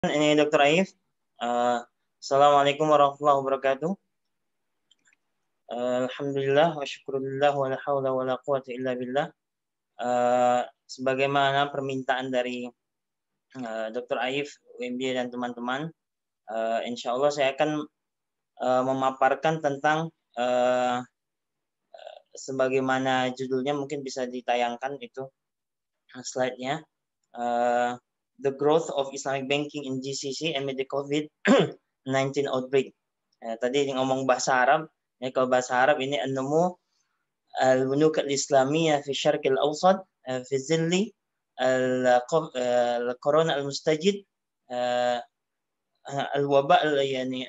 Ini Dr. Aif. Assalamualaikum warahmatullahi wabarakatuh. Alhamdulillah wa syukurillah wa la hawla wa la quwata illa billah. Sebagaimana permintaan dari Dr. Aif, UMB dan teman-teman, insya Allah saya akan memaparkan tentang sebagaimana judulnya, mungkin bisa ditayangkan itu slide-nya. The growth of Islamic banking in GCC amid the COVID-19 outbreak. Tadi ngomong bahasa Arab. Kalau bahasa Arab ini an-numu al-bunuk al-islamiyah fi syarq al-awsat fi zilli al-corona al-mustajid al-waba yani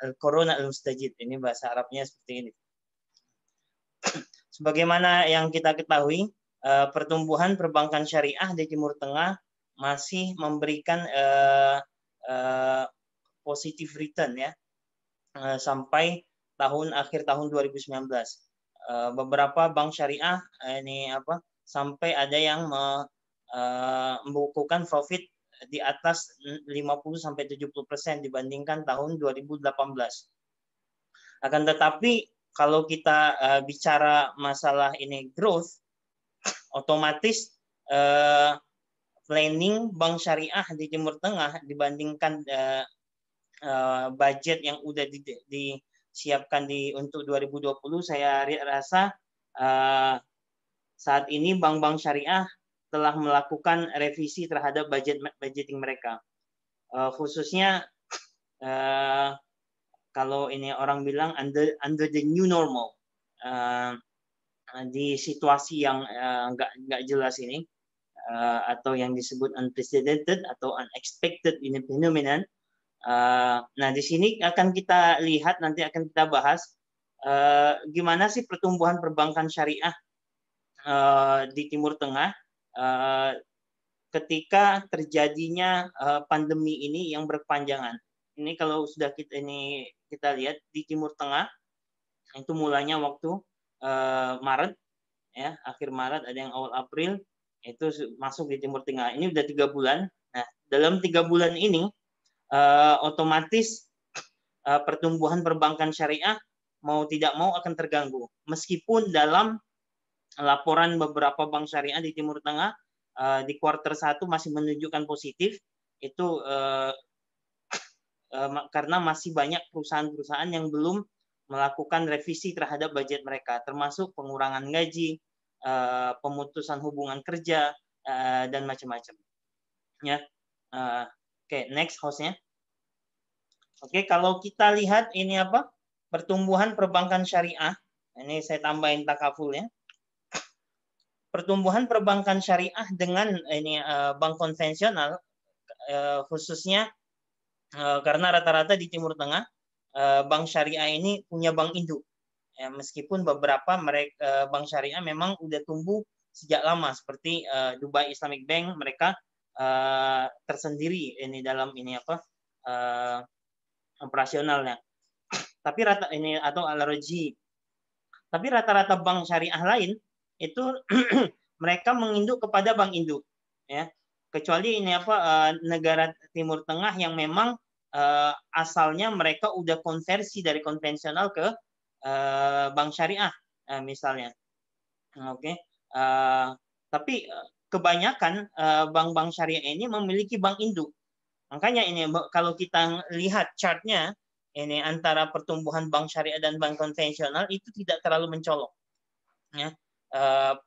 al-corona al-mustajid. Ini bahasa Arabnya seperti ini. Sebagaimana yang kita ketahui, pertumbuhan perbankan syariah di Timur Tengah masih memberikan positive return ya sampai akhir tahun 2019. Beberapa bank syariah sampai ada yang membukukan profit di atas 50-70% dibandingkan tahun 2018. Akan tetapi kalau kita bicara masalah ini growth, otomatis planning bank syariah di Timur Tengah dibandingkan budget yang udah disiapkan untuk 2020, saya rasa saat ini bank-bank syariah telah melakukan revisi terhadap budgeting mereka. Khususnya kalau ini orang bilang under the new normal, di situasi yang nggak jelas ini, atau yang disebut unprecedented atau unexpected in phenomenon. Nah, di sini akan kita lihat, nanti akan kita bahas gimana sih pertumbuhan perbankan syariah di Timur Tengah ketika terjadinya pandemi ini yang berkepanjangan. Ini kalau sudah kita lihat di Timur Tengah, itu mulanya waktu Maret, ya, akhir Maret, ada yang awal April, itu masuk di Timur Tengah. Ini udah 3 bulan. Nah, dalam 3 bulan ini otomatis pertumbuhan perbankan syariah mau tidak mau akan terganggu. Meskipun dalam laporan beberapa bank syariah di Timur Tengah di kuartal 1 masih menunjukkan positif, itu karena masih banyak perusahaan-perusahaan yang belum melakukan revisi terhadap budget mereka, termasuk pengurangan gaji, pemutusan hubungan kerja, dan macam-macam. Ya, Oke, next hostnya. Oke, kalau kita lihat ini pertumbuhan perbankan syariah, ini saya tambahin takafulnya. Pertumbuhan perbankan syariah dengan ini bank konvensional, khususnya karena rata-rata di Timur Tengah bank syariah ini punya bank induk. Ya, meskipun beberapa bank syariah memang udah tumbuh sejak lama, seperti Dubai Islamic Bank, mereka tersendiri ini dalam ini operasionalnya. Tapi atau Al-Rajhi. Tapi rata-rata bank syariah lain itu mereka menginduk kepada bank induk, ya. Kecuali ini negara Timur Tengah yang memang asalnya mereka udah konversi dari konvensional ke bank syariah, misalnya. Oke. Tapi kebanyakan bank-bank syariah ini memiliki bank induk. Makanya ini kalau kita lihat chartnya, ini antara pertumbuhan bank syariah dan bank konvensional itu tidak terlalu mencolok. Ya.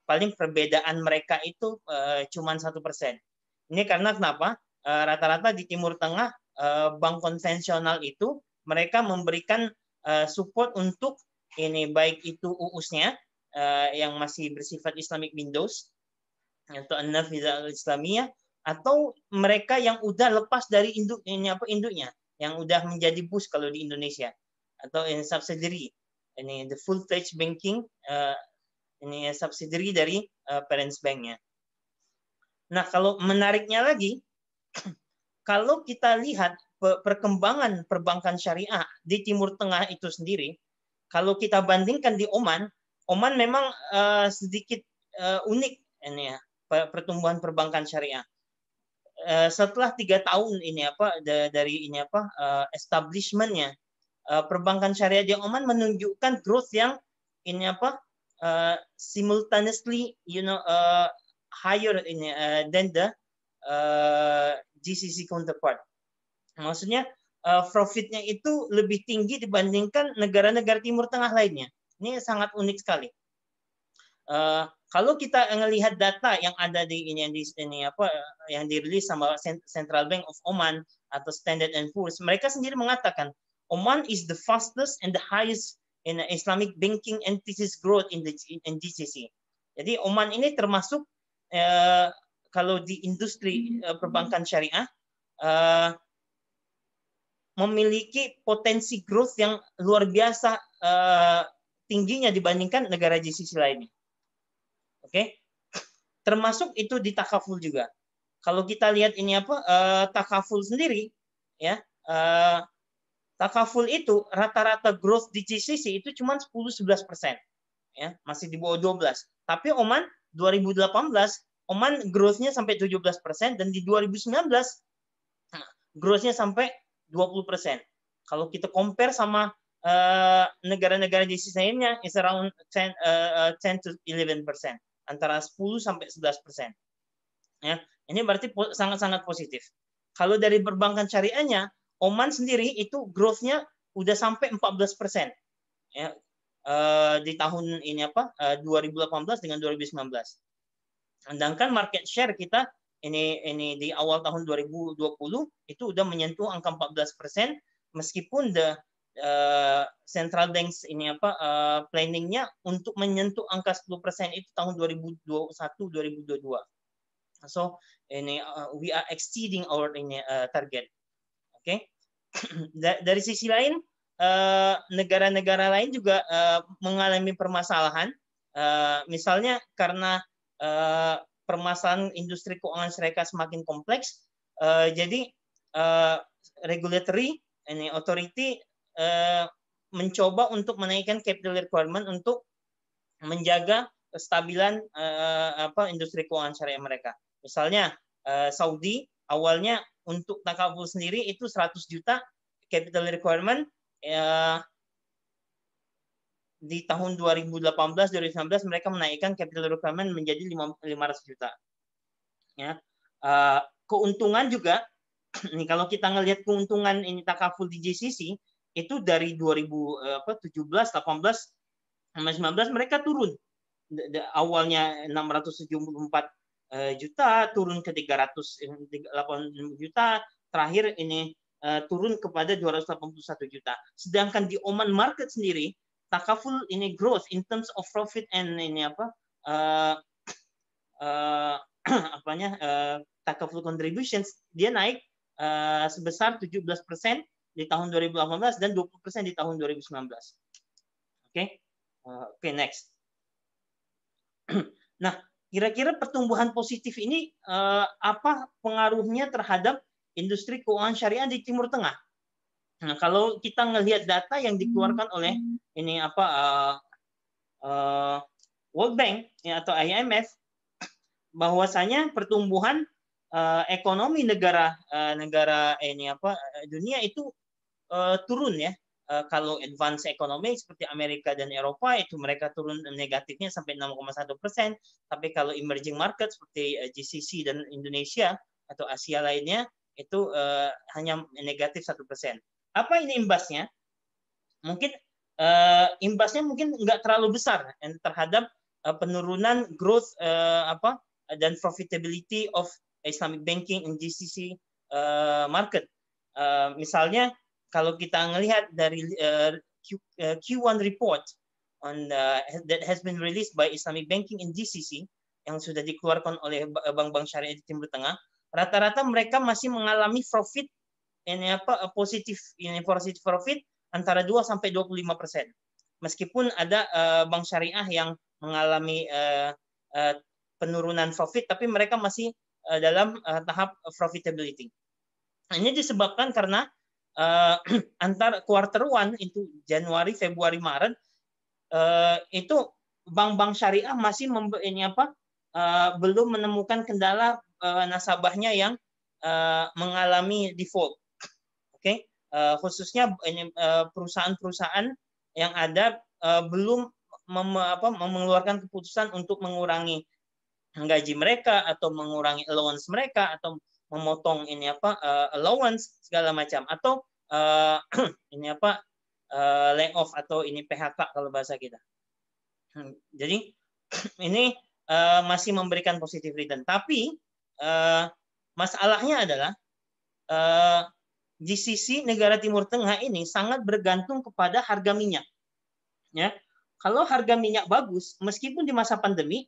Paling perbedaan mereka itu cuma 1%. Ini karena kenapa? Rata-rata di Timur Tengah bank konvensional itu mereka memberikan support untuk ini, baik itu UUS-nya yang masih bersifat Islamic Windows atau An-Nafizah Al-Islamiyah, atau mereka yang udah lepas dari induknya, yang udah menjadi BUS kalau di Indonesia, atau in subsidiary. Ini the full-fledged banking, ini subsidiary dari parents bank-nya. Nah, kalau menariknya lagi, kalau kita lihat perkembangan perbankan syariah di Timur Tengah itu sendiri, kalau kita bandingkan di Oman memang sedikit unik ini ya, pertumbuhan perbankan syariah. setelah 3 tahun ini dari establishment-nya, perbankan syariah di Oman menunjukkan growth yang simultaneously higher than the GCC counterpart. Maksudnya profitnya itu lebih tinggi dibandingkan negara-negara Timur Tengah lainnya. Ini sangat unik sekali. Kalau kita melihat data yang ada yang dirilis sama Central Bank of Oman atau Standard & Poor's, mereka sendiri mengatakan Oman is the fastest and the highest in Islamic banking entities growth in GCC. Jadi Oman ini termasuk kalau di industri perbankan syariah memiliki potensi growth yang luar biasa tingginya dibandingkan negara GCC lainnya. Oke, termasuk itu di takaful juga. Kalau kita lihat ini takaful sendiri, ya. Takaful itu rata-rata growth di GCC itu cuma 10-11%, ya, masih di bawah 12. Tapi Oman 2018 Oman growth-nya sampai 17% dan di 2019 growth-nya sampai 20%. Kalau kita compare sama negara-negara GCC lainnya, is around 10 to 11%, antara 10 sampai 11%. Ya, ini berarti sangat-sangat positif. Kalau dari perbankan syariahnya, Oman sendiri itu growth-nya udah sampai 14%, ya, di tahun ini 2018 dengan 2019. Sedangkan market share kita ini di awal tahun 2020 itu udah menyentuh angka 14%, meskipun central banks ini planningnya untuk menyentuh angka 10% itu tahun 2021-2022. So ini we are exceeding our target. Oke. Dari sisi lain, negara-negara lain juga mengalami permasalahan. Misalnya karena permasalahan industri keuangan mereka semakin kompleks, jadi regulatory authority mencoba untuk menaikkan capital requirement untuk menjaga kestabilan industri keuangan syariah mereka. Misalnya Saudi awalnya untuk takaful sendiri itu 100 juta capital requirement, di tahun 2018-2019 mereka menaikkan capital requirement menjadi 500 juta. Ya. Keuntungan juga, nih kalau kita ngelihat keuntungan ini takaful di GCC itu dari 2017, 18, 19 mereka turun. Awalnya 674 juta turun ke 380 juta, terakhir ini turun kepada 281 juta. Sedangkan di Oman market sendiri takaful ini growth in terms of profit and ini takaful contributions dia naik sebesar 17% di tahun 2018 dan 20% di tahun 2019. Oke, next. Nah, kira-kira pertumbuhan positif ini apa pengaruhnya terhadap industri keuangan syariah di Timur Tengah? Nah, kalau kita ngelihat data yang dikeluarkan oleh ini World Bank ya, atau IMF, bahwasanya pertumbuhan ekonomi negara dunia itu turun ya. Kalau advance ekonomi seperti Amerika dan Eropa itu mereka turun negatifnya sampai 6,1%, tapi kalau emerging market seperti GCC dan Indonesia atau Asia lainnya itu hanya negatif 1%. Apa ini imbasnya? Mungkin imbasnya mungkin nggak terlalu besar terhadap penurunan growth dan profitability of Islamic banking in GCC market. Misalnya kalau kita melihat dari Q1 report that has been released by Islamic Banking in GCC yang sudah dikeluarkan oleh bank-bank syariah di Timur Tengah, rata-rata mereka masih mengalami profit positif profit antara 2 sampai 25%. Meskipun ada bank syariah yang mengalami penurunan profit, tapi mereka masih dalam tahap profitability. Ini disebabkan karena antar quarter 1 itu Januari, Februari, Maret itu bank-bank syariah masih belum menemukan kendala nasabahnya yang mengalami default. Oke, khususnya ini perusahaan-perusahaan yang ada belum mengeluarkan keputusan untuk mengurangi gaji mereka atau mengurangi allowance mereka atau memotong ini allowance segala macam atau ini layoff atau ini PHK kalau bahasa kita. Jadi ini masih memberikan positive return, tapi masalahnya adalah di sisi negara Timur Tengah ini sangat bergantung kepada harga minyak. Ya, kalau harga minyak bagus, meskipun di masa pandemi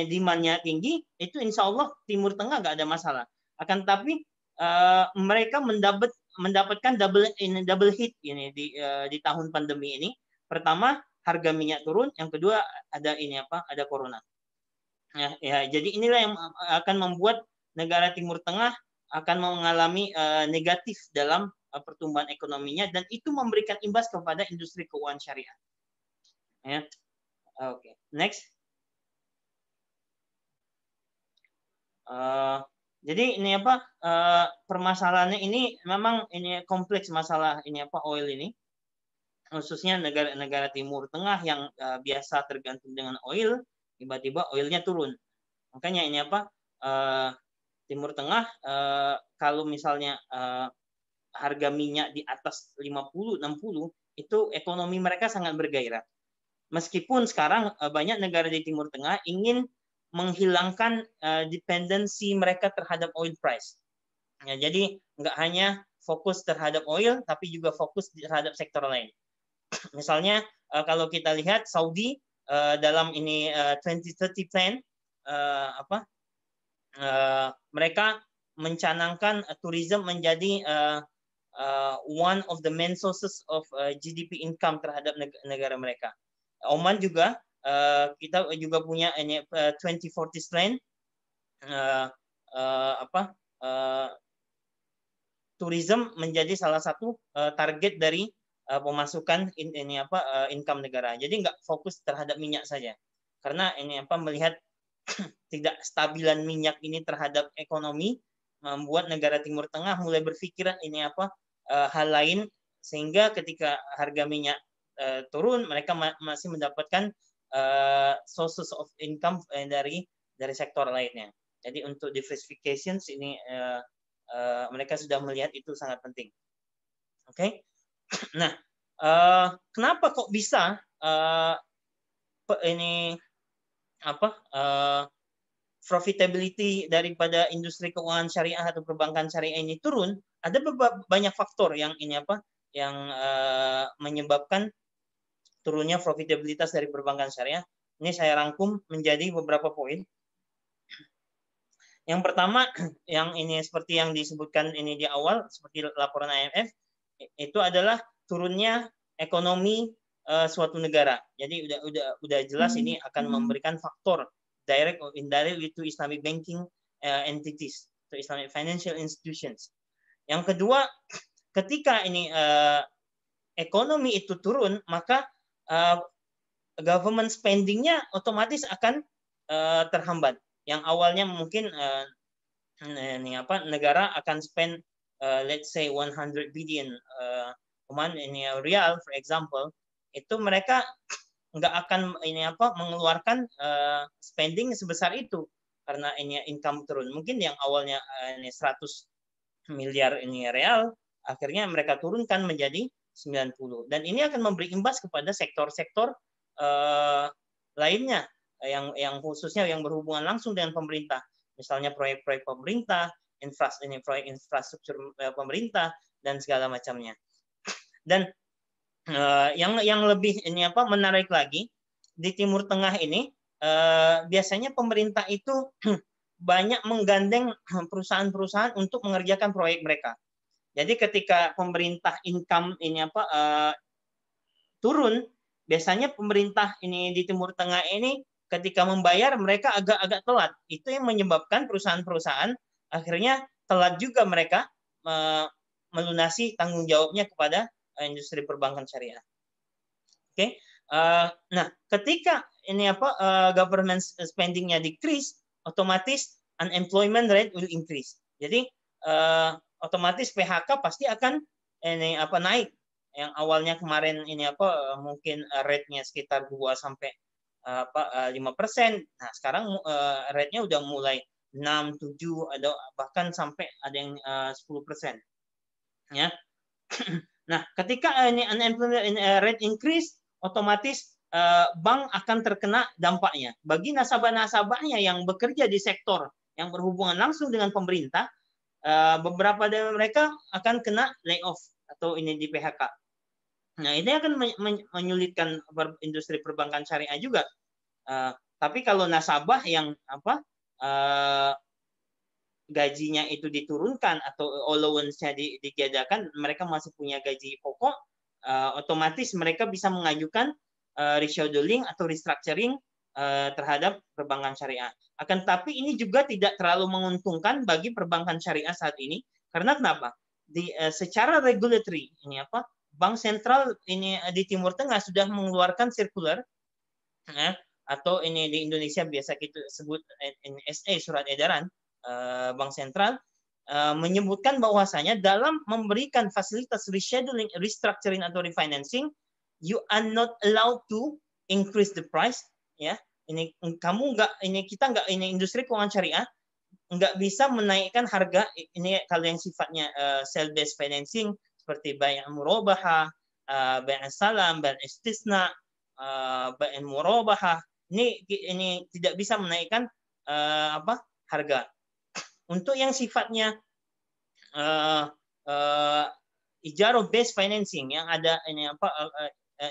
demand-nya tinggi, itu insya Allah Timur Tengah nggak ada masalah. Akan tapi mereka mendapatkan double hit ini di tahun pandemi ini. Pertama, harga minyak turun, yang kedua ada ada corona. Ya, jadi inilah yang akan membuat negara Timur Tengah akan mengalami negatif dalam pertumbuhan ekonominya, dan itu memberikan imbas kepada industri keuangan syariah. Ya, oke, next. Jadi ini permasalahannya ini memang ini kompleks masalah ini oil ini, khususnya negara-negara Timur Tengah yang biasa tergantung dengan oil, tiba-tiba oilnya turun. Makanya ini Timur Tengah kalau misalnya harga minyak di atas 50-60 itu ekonomi mereka sangat bergairah. Meskipun sekarang banyak negara di Timur Tengah ingin menghilangkan dependensi mereka terhadap oil price. Ya, jadi nggak hanya fokus terhadap oil, tapi juga fokus terhadap sektor lain. Misalnya kalau kita lihat Saudi dalam ini 2030 plan mereka mencanangkan tourism menjadi one of the main sources of GDP income terhadap negara mereka. Oman juga kita juga punya ini 2040 plan tourism menjadi salah satu target dari pemasukan income negara. Jadi nggak fokus terhadap minyak saja, karena ini melihat tidak stabilan minyak ini terhadap ekonomi membuat negara Timur Tengah mulai berpikir ini hal lain, sehingga ketika harga minyak turun mereka masih mendapatkan sources of income dari sektor lainnya. Jadi untuk diversification ini mereka sudah melihat itu sangat penting. Oke. Nah, kenapa kok bisa ini profitability daripada industri keuangan syariah atau perbankan syariah ini turun? Ada banyak faktor yang yang menyebabkan turunnya profitabilitas dari perbankan syariah. Ini saya rangkum menjadi beberapa poin. Yang pertama, yang ini seperti yang disebutkan ini di awal, seperti laporan IMF, itu adalah turunnya ekonomi suatu negara. Jadi udah jelas ini akan memberikan faktor direct or indirect to Islamic banking entities, to Islamic financial institutions. Yang kedua, ketika ini ekonomi itu turun, maka government spending-nya otomatis akan terhambat. Yang awalnya mungkin negara akan spend let's say 100 billion real for example, itu mereka nggak akan mengeluarkan spending sebesar itu karena ini income turun. Mungkin yang awalnya 100 miliar ini real, akhirnya mereka turunkan menjadi 90, dan ini akan memberi imbas kepada sektor-sektor lainnya yang khususnya yang berhubungan langsung dengan pemerintah, misalnya proyek-proyek pemerintah, proyek infrastruktur pemerintah dan segala macamnya. Dan yang lebih ini menarik lagi, di Timur Tengah ini biasanya pemerintah itu banyak menggandeng perusahaan-perusahaan untuk mengerjakan proyek mereka. Jadi ketika pemerintah income ini turun, biasanya pemerintah ini di Timur Tengah ini ketika membayar mereka agak-agak telat. Itu yang menyebabkan perusahaan-perusahaan akhirnya telat juga mereka melunasi tanggung jawabnya kepada industri perbankan syariah. Oke. Nah, ketika ini government spending-nya decrease, otomatis unemployment rate will increase. Jadi otomatis PHK pasti akan naik. Yang awalnya kemarin mungkin rate-nya sekitar 2 sampai 5%. Nah, sekarang rate-nya udah mulai 6, 7, ada bahkan sampai ada yang 10%. Ya. Nah, ketika unemployment rate increase, otomatis bank akan terkena dampaknya. Bagi nasabah-nasabahnya yang bekerja di sektor yang berhubungan langsung dengan pemerintah, beberapa dari mereka akan kena layoff atau ini di PHK. Nah, ini akan menyulitkan industri perbankan syariah juga. Tapi kalau nasabah yang gajinya itu diturunkan atau allowance-nya ditiadakan, mereka masih punya gaji pokok, otomatis mereka bisa mengajukan rescheduling atau restructuring terhadap perbankan syariah. Akan tapi ini juga tidak terlalu menguntungkan bagi perbankan syariah saat ini, karena kenapa? Secara regulatory Bank Sentral ini di Timur Tengah sudah mengeluarkan sirkular atau ini di Indonesia biasa kita sebut NSE, surat edaran Bank Sentral, menyebutkan bahwasanya dalam memberikan fasilitas rescheduling, restructuring atau refinancing, you are not allowed to increase the price, ya. Ini industri keuangan syariah nggak bisa menaikkan harga. Ini kalau yang sifatnya sell based financing seperti bai' murabahah, bai' salam, bai' istisna, bai' murabahah, ini tidak bisa menaikkan harga. Untuk yang sifatnya ijaro based financing yang ada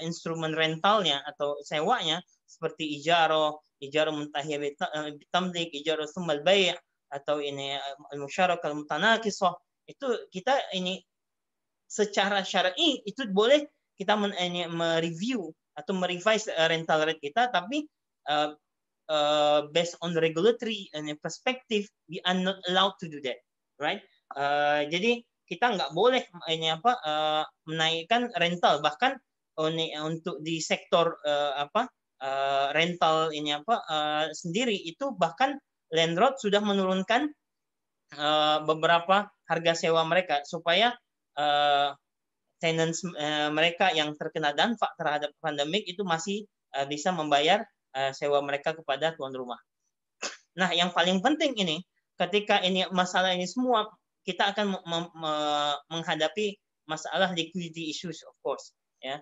instrumen rentalnya atau sewanya seperti ijaro muntahiyah bitamlik, ijaro sumal bai' atau ini al-musyarakah al-mutanaqisah, itu kita ini secara syar'i itu boleh kita mereview atau merevise rental rate kita, tapi based on regulatory perspective, we are not allowed to do that, right? Jadi kita nggak boleh menaikkan rental, bahkan untuk di sektor rental sendiri itu bahkan landlord sudah menurunkan beberapa harga sewa mereka supaya tenants mereka yang terkena dampak terhadap pandemik itu masih bisa membayar sewa mereka kepada tuan rumah. Nah, yang paling penting ini, ketika ini masalah ini semua, kita akan menghadapi masalah liquidity issues, of course, ya.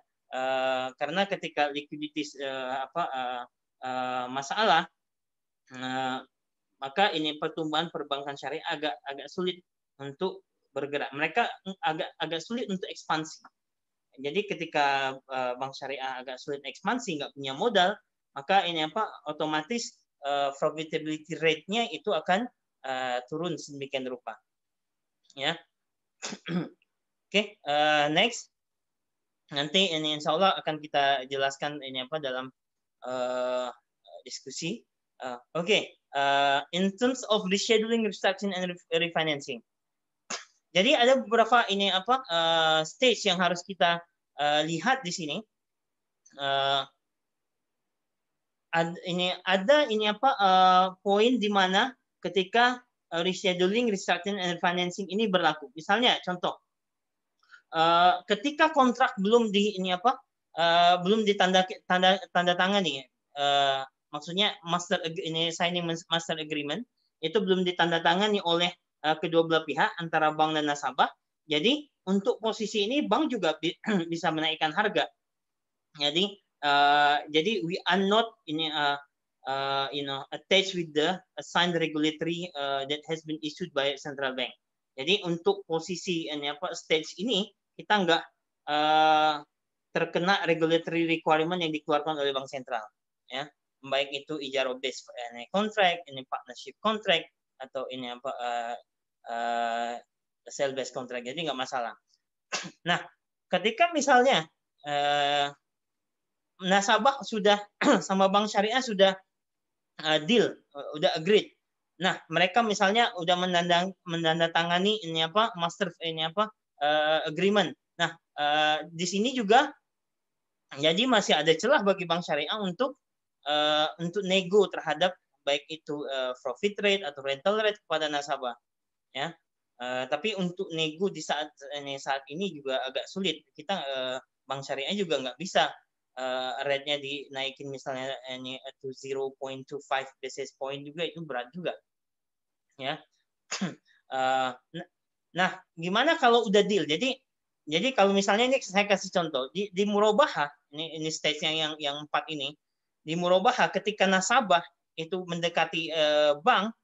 Karena ketika liquidity masalah, maka ini pertumbuhan perbankan syariah agak sulit untuk bergerak. Mereka agak sulit untuk ekspansi. Jadi ketika bank syariah agak sulit ekspansi, nggak punya modal, maka ini otomatis profitability rate-nya itu akan turun sedemikian rupa. Ya. Oke, next. Nanti ini insya Allah akan kita jelaskan ini dalam diskusi. In terms of rescheduling, restructuring, and refinancing. Jadi ada beberapa ini stage yang harus kita lihat di sini. Poin di mana ketika rescheduling, restructuring, and refinancing ini berlaku. Misalnya contoh, ketika kontrak belum tanda tangani, maksudnya signing master agreement itu belum ditandatangani oleh kedua belah pihak antara bank dan nasabah. Jadi untuk posisi ini bank juga bisa menaikkan harga. Jadi we are not attached with the assigned regulatory that has been issued by central bank. Jadi untuk posisi stage ini kita nggak terkena regulatory requirement yang dikeluarkan oleh bank sentral, ya. Baik itu ijaro based contract, ini partnership contract, atau ini sell based contract, jadi nggak masalah. Nah, ketika misalnya nasabah sudah sama bank syariah sudah deal, udah agreed. Nah, mereka misalnya udah menandatangani ini master agreement. Nah, di sini juga jadi masih ada celah bagi bank syariah untuk nego terhadap baik itu profit rate atau rental rate kepada nasabah. ya. Tapi untuk nego di saat ini juga agak sulit. Kita bank syariah juga nggak bisa rate-nya dinaikin misalnya ini to 0.25 basis point juga, itu berat juga, ya. Nah, gimana kalau udah deal? Jadi kalau misalnya ini saya kasih contoh di Murabahah, ini stage-nya yang 4 ini, di Murabahah ketika nasabah itu mendekati bank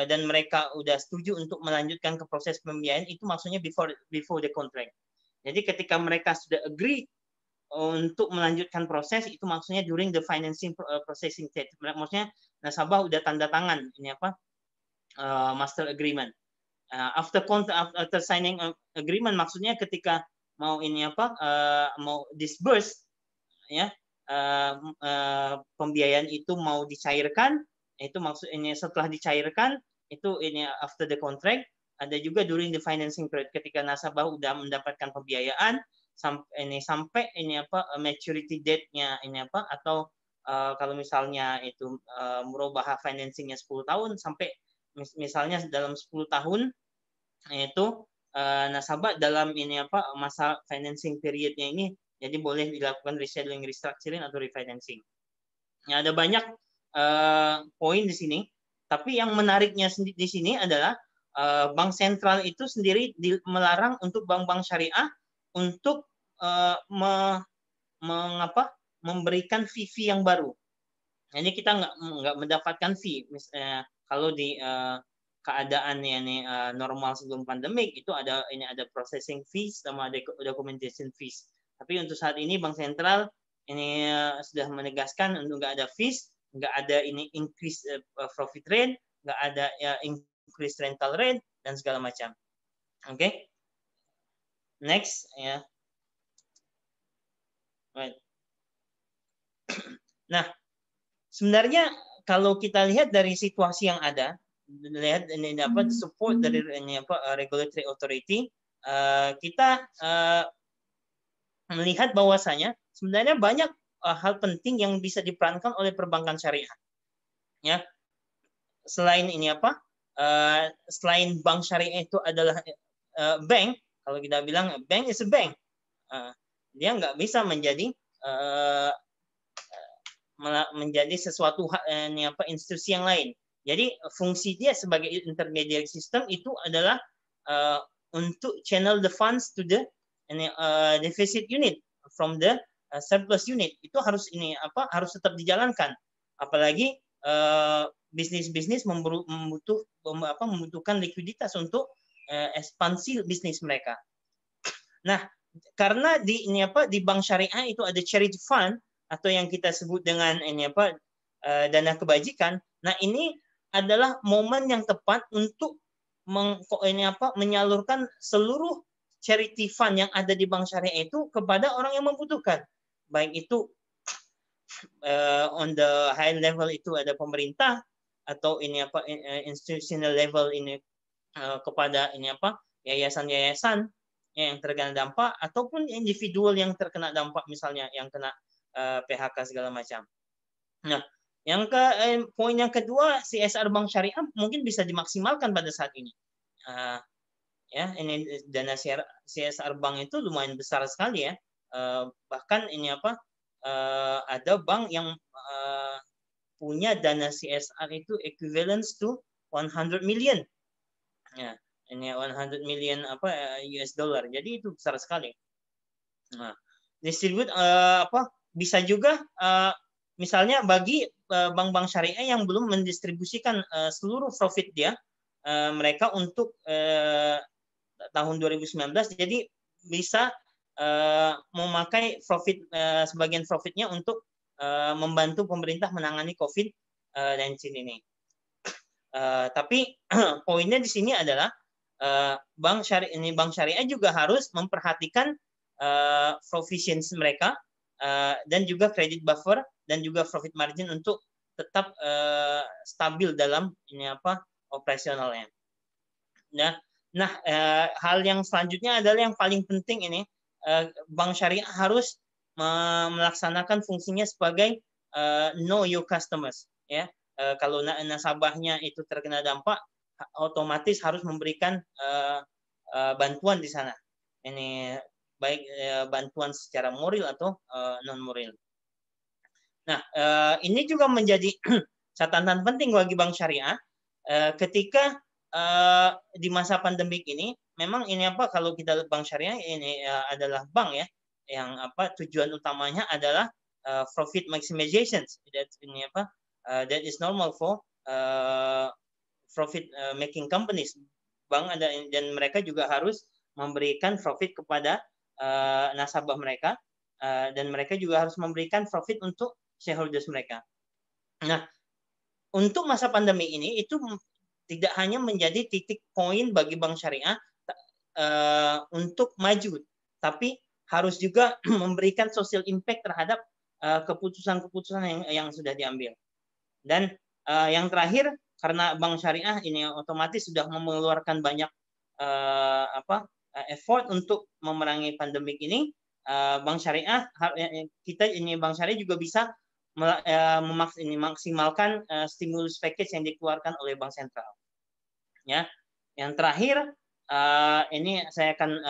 dan mereka udah setuju untuk melanjutkan ke proses pembiayaan, itu maksudnya before the contract. Jadi ketika mereka sudah agree untuk melanjutkan proses, itu maksudnya during the financing processing stage. Maksudnya nasabah udah tanda tangan ini apa master agreement. After signing agreement, maksudnya ketika mau ini apa mau disburse, ya, pembiayaan itu mau dicairkan, itu maksudnya setelah dicairkan itu ini after the contract. Ada juga during the financing period, ketika nasabah udah mendapatkan pembiayaan sampai ini apa maturity date-nya ini apa, atau kalau misalnya itu merubah financingnya 10 tahun, sampai misalnya dalam 10 tahun itu nasabah dalam ini apa masa financing periodnya ini, jadi boleh dilakukan rescheduling, restructuring, atau refinancing. Ya, ada banyak poin di sini, tapi yang menariknya di sini adalah bank sentral itu sendiri melarang untuk bank-bank syariah untuk memberikan fee yang baru. Jadi kita nggak mendapatkan fee. Misalnya, kalau di keadaan ini normal sebelum pandemik itu ada processing fees sama documentation fees. Tapi untuk saat ini bank sentral ini sudah menegaskan untuk nggak ada fees, nggak ada ini increase profit rate, nggak ada increase rental rate dan segala macam. Oke. Next, ya. Right. Nah, sebenarnya kalau kita lihat dari situasi yang ada, lihat ini dapat support dari ini regulatory authority, kita melihat bahwasanya sebenarnya banyak hal penting yang bisa diperankan oleh perbankan syariah. Ya, selain ini apa? Selain bank syariah itu adalah bank, kalau kita bilang bank is a bank, dia nggak bisa menjadi sesuatu ini apa institusi yang lain. Jadi fungsi dia sebagai intermediary system itu adalah untuk channel the funds to the deficit unit from the surplus unit. Itu harus harus tetap dijalankan. Apalagi bisnis-bisnis membutuhkan likuiditas untuk ekspansi bisnis mereka. Nah, karena di bank syariah itu ada charity fund atau yang kita sebut dengan dana kebajikan. Nah, ini adalah momen yang tepat untuk menyalurkan seluruh charity fund yang ada di bank syariah itu kepada orang yang membutuhkan. Baik itu on the high level itu ada pemerintah, atau institutional level ini kepada yayasan-yayasan yang terkena dampak, ataupun individual yang terkena dampak, misalnya yang kena PHK segala macam. Nah, poin yang kedua, CSR bank syariah mungkin bisa dimaksimalkan pada saat ini. Ya, ini dana CSR bank itu lumayan besar sekali, ya. Bahkan ada bank yang punya dana CSR itu equivalent to 100 million. Ya, ini 100 million US dollar. Jadi itu besar sekali. Nah, distribute bisa juga misalnya bagi bank-bank syariah yang belum mendistribusikan seluruh profit dia mereka untuk tahun 2019, jadi bisa memakai profit sebagian profitnya untuk membantu pemerintah menangani COVID-19 ini. Tapi poinnya di sini adalah bank syariah juga harus memperhatikan proficiency mereka dan juga credit buffer dan juga profit margin untuk tetap stabil dalam operasionalnya. Nah, hal yang selanjutnya adalah yang paling penting ini, bank syariah harus melaksanakan fungsinya sebagai know your customers, ya. Kalau nasabahnya itu terkena dampak, otomatis harus memberikan bantuan di sana. Ini baik bantuan secara moral atau non moral. Nah, ini juga menjadi catatan penting bagi bank syariah ketika di masa pandemik ini. Memang ini kalau kita bank syariah ini adalah bank ya yang tujuan utamanya adalah profit maximization. That is normal for profit making companies. Bank ada, dan mereka juga harus memberikan profit kepada nasabah mereka, dan mereka juga harus memberikan profit untuk shareholders mereka. Nah, untuk masa pandemi ini itu tidak hanya menjadi titik poin bagi bank syariah untuk maju, tapi harus juga memberikan social impact terhadap keputusan-keputusan yang sudah diambil. Dan yang terakhir, karena bank syariah ini otomatis sudah mengeluarkan banyak effort untuk memerangi pandemik ini, bank syariah bank syariah juga bisa memaksimalkan stimulus package yang dikeluarkan oleh bank sentral. Ya, yang terakhir ini saya akan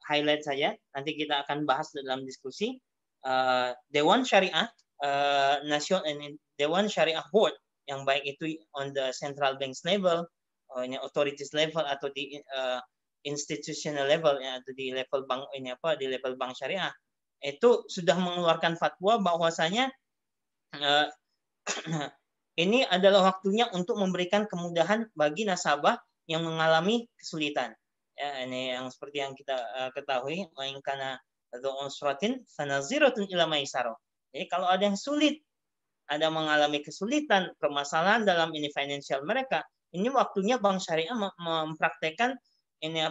highlight saja. Nanti kita akan bahas dalam diskusi. Dewan Syariah Dewan Syariah Board, yang baik itu on the central banks level, authorities level, atau di institutional level, atau di level bank di level bank syariah, itu sudah mengeluarkan fatwa bahwasanya ini adalah waktunya untuk memberikan kemudahan bagi nasabah yang mengalami kesulitan. Ya, ini yang seperti yang kita ketahui, karena usratin fanaziratun ila maisarah. Jadi kalau ada yang sulit, ada mengalami kesulitan, permasalahan dalam ini financial mereka, ini waktunya bank syariah mempraktekkan ini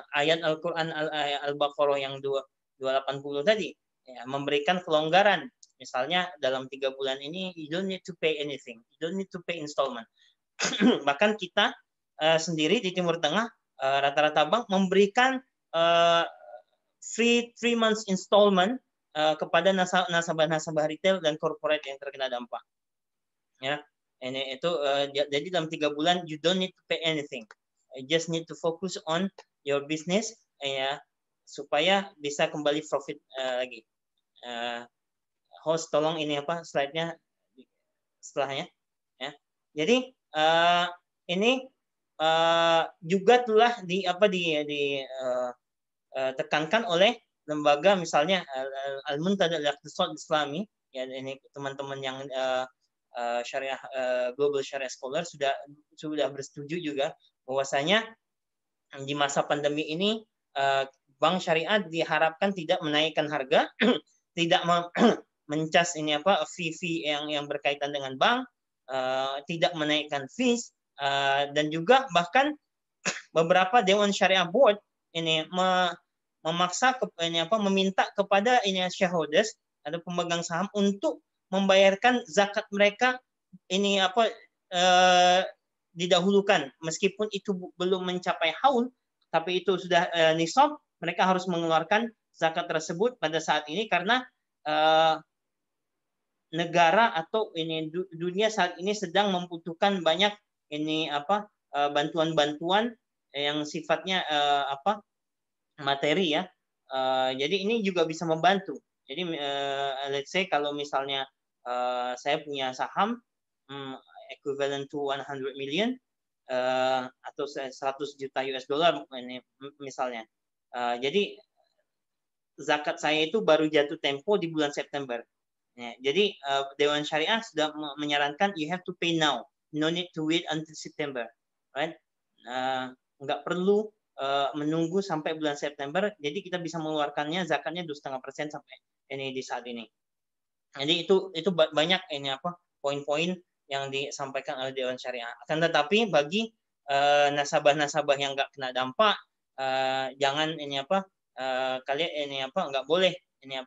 ayat Al-Qur'an Al-Baqarah yang 280 tadi, ya, memberikan kelonggaran. Misalnya dalam 3 bulan ini you don't need to pay anything, you don't need to pay installment. Bahkan kita sendiri di Timur Tengah rata-rata bank memberikan free 3 months installment kepada nasabah-nasabah retail dan corporate yang terkena dampak. Ya, ini itu jadi dalam 3 bulan you don't need to pay anything, you just need to focus on your business, ya, supaya bisa kembali profit lagi. Host, tolong ini slide-nya setelahnya. Ya, jadi ini juga telah tekankan oleh lembaga misalnya Al-Muntada Al-Iqtisad Islami, ya, ini teman-teman yang syariah Global Sharia Scholar sudah bersetuju juga bahwasanya di masa pandemi ini bank syariah diharapkan tidak menaikkan harga, tidak mencas fee yang berkaitan dengan bank, tidak menaikkan fees, dan juga bahkan beberapa Dewan Syariah Board ini memaksa meminta kepada shareholders atau pemegang saham untuk membayarkan zakat mereka ini didahulukan, meskipun itu belum mencapai haul, tapi itu sudah nisab, mereka harus mengeluarkan zakat tersebut pada saat ini karena negara atau dunia saat ini sedang membutuhkan banyak bantuan-bantuan yang sifatnya materi, ya. Jadi ini juga bisa membantu. Jadi let's say kalau misalnya saya punya saham equivalent to 100 million atau 100 juta US dollar ini misalnya. Jadi zakat saya itu baru jatuh tempo di bulan September. Ya, jadi Dewan Syariah sudah menyarankan you have to pay now, no need to wait until September, right? Nggak perlu menunggu sampai bulan September, jadi kita bisa mengeluarkannya zakatnya 2,5% sampai ini di saat ini. Jadi itu banyak ini poin-poin yang disampaikan oleh Dewan Syariah. Akan tetapi bagi nasabah-nasabah yang nggak kena dampak, jangan kalian ini nggak boleh ini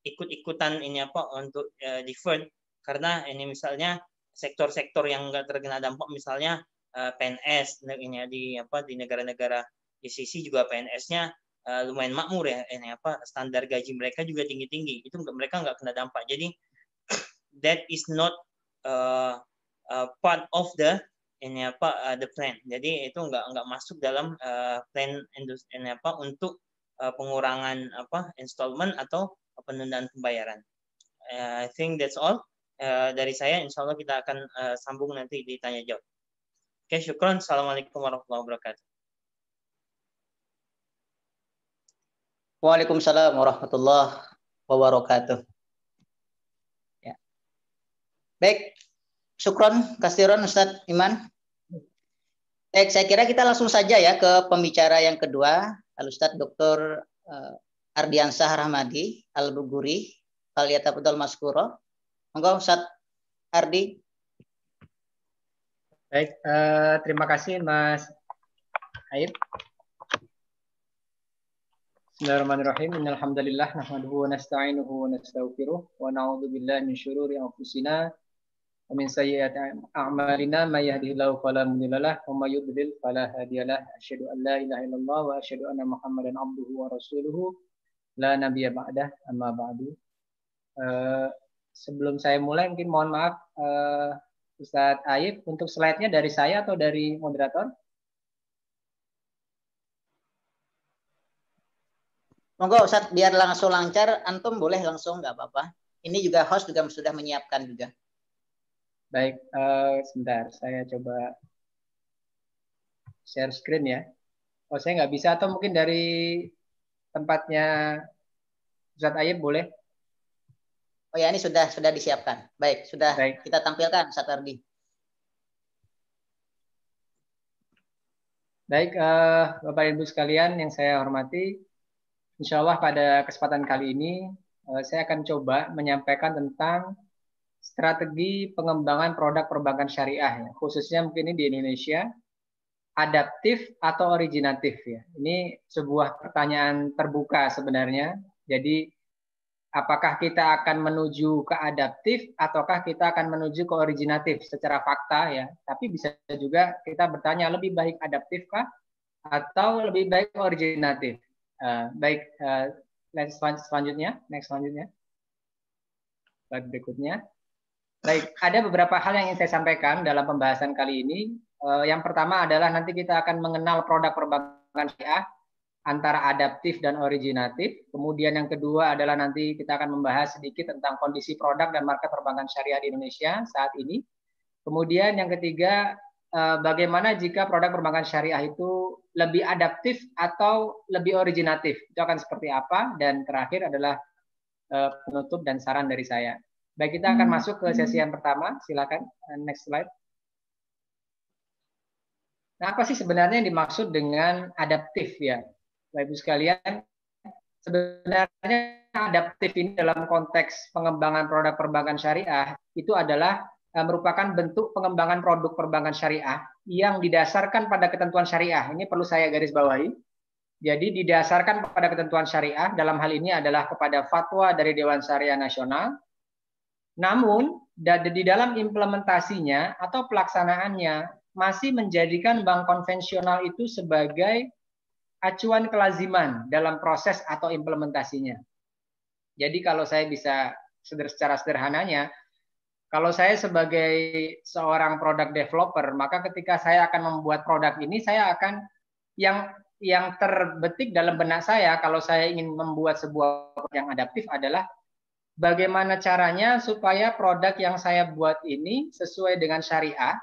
ikut-ikutan ini untuk deferred, karena ini misalnya sektor-sektor yang nggak terkena dampak, misalnya PNS ini di negara-negara GCC juga PNS-nya lumayan makmur, ya, ini standar gaji mereka juga tinggi-tinggi, itu mereka nggak kena dampak. Jadi that is not part of the the plan. Jadi itu nggak masuk dalam plan industri untuk pengurangan installment atau penundaan pembayaran. I think that's all dari saya. Insya Allah kita akan sambung nanti di tanya jawab. Oke, syukron. Assalamualaikum warahmatullahi wabarakatuh. Waalaikumsalam warahmatullahi wabarakatuh. Ya. Baik, syukron kasiron Ustadz Iman. Baik, saya kira kita langsung saja ya ke pembicara yang kedua, Al-Ustadz Dr. Ardiansah Rahmadi Al-Buguri, Faliyatafadhal Maskuro. Monggo Ustadz Ardi. Baik, terima kasih Mas Aib. Bismillahirrahmanirrahim. Innalhamdulillah nahmaduhu wa nasta'inuhu wa nastaghfiruh wa na'udzu billahi min syururi anfusina wa min sayyiati a'malina may yahdihillahu fala mudhillalah wa may yudlil fala hadiyalah. Asyhadu an la ilaha illallah wa asyhadu anna Muhammadan abduhu wa rasuluhu la nabiyya ba'dah, amma ba'du. Sebelum saya mulai mungkin mohon maaf Ustadz Aib, untuk slide-nya dari saya atau dari moderator? Monggo Ustadz, biar langsung lancar, antum boleh langsung, nggak apa-apa. Ini juga host juga sudah menyiapkan juga. Baik, sebentar, saya coba share screen ya. Oh, saya nggak bisa, atau mungkin dari tempatnya Ustadz Aib boleh? Oh ya, ini sudah disiapkan. Baik, sudah Baik. Kita tampilkan Ustadz Ardi. Baik, Bapak Ibu sekalian yang saya hormati, insya Allah pada kesempatan kali ini saya akan coba menyampaikan tentang strategi pengembangan produk perbankan syariah, ya. Khususnya mungkin ini di Indonesia, adaptif atau originatif ya. Ini sebuah pertanyaan terbuka sebenarnya. Jadi apakah kita akan menuju ke adaptif ataukah kita akan menuju ke originatif secara fakta ya. Tapi bisa juga kita bertanya lebih baik adaptifkah atau lebih baik originatif. Next selanjutnya. Slide berikutnya. Baik, ada beberapa hal yang ingin saya sampaikan dalam pembahasan kali ini. Yang pertama adalah nanti kita akan mengenal produk perbankan syariah antara adaptif dan originatif. Kemudian yang kedua adalah nanti kita akan membahas sedikit tentang kondisi produk dan market perbankan syariah di Indonesia saat ini. Kemudian yang ketiga, bagaimana jika produk perbankan syariah itu lebih adaptif atau lebih originatif. Itu akan seperti apa. Dan terakhir adalah penutup dan saran dari saya. Baik, kita akan masuk ke sesi yang pertama. Silakan, next slide. Nah, apa sih sebenarnya yang dimaksud dengan adaptif ya? Bapak Ibu sekalian, sebenarnya adaptif ini dalam konteks pengembangan produk perbankan syariah itu adalah merupakan bentuk pengembangan produk perbankan syariah yang didasarkan pada ketentuan syariah. Ini perlu saya garis bawahi. Jadi didasarkan pada ketentuan syariah, dalam hal ini adalah kepada fatwa dari Dewan Syariah Nasional. Namun, di dalam implementasinya atau pelaksanaannya masih menjadikan bank konvensional itu sebagai acuan kelaziman dalam proses atau implementasinya. Jadi kalau saya bisa secara sederhananya, kalau saya sebagai seorang product developer, maka ketika saya akan membuat produk ini, saya akan yang terbetik dalam benak saya kalau saya ingin membuat sebuah produk yang adaptif adalah bagaimana caranya supaya produk yang saya buat ini sesuai dengan syariah,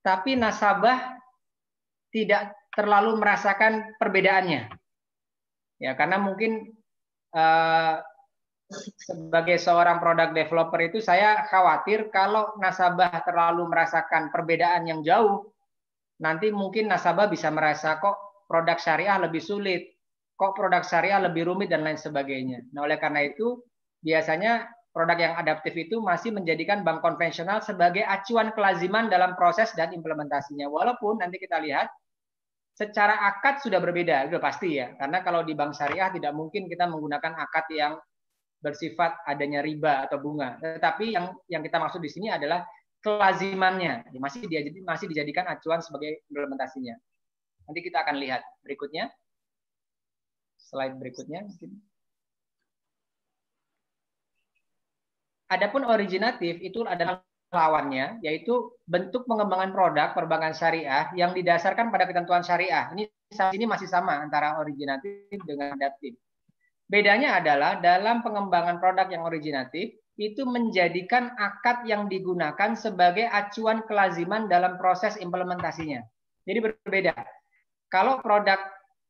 tapi nasabah tidak terlalu merasakan perbedaannya. Ya, karena mungkin sebagai seorang product developer itu saya khawatir kalau nasabah terlalu merasakan perbedaan yang jauh, nanti mungkin nasabah bisa merasa kok produk syariah lebih sulit, kok produk syariah lebih rumit dan lain sebagainya. Nah, oleh karena itu biasanya produk yang adaptif itu masih menjadikan bank konvensional sebagai acuan kelaziman dalam proses dan implementasinya. Walaupun nanti kita lihat secara akad sudah berbeda, itu pasti ya. Karena kalau di bank syariah tidak mungkin kita menggunakan akad yang bersifat adanya riba atau bunga. Tetapi yang kita maksud di sini adalah kelazimannya, masih dijadikan acuan sebagai implementasinya. Nanti kita akan lihat berikutnya. Slide berikutnya. Adapun originatif itu adalah lawannya, yaitu bentuk pengembangan produk perbankan syariah yang didasarkan pada ketentuan syariah. Ini masih sama antara originatif dengan adaptif. Bedanya adalah dalam pengembangan produk yang originatif, itu menjadikan akad yang digunakan sebagai acuan kelaziman dalam proses implementasinya. Jadi berbeda. Kalau produk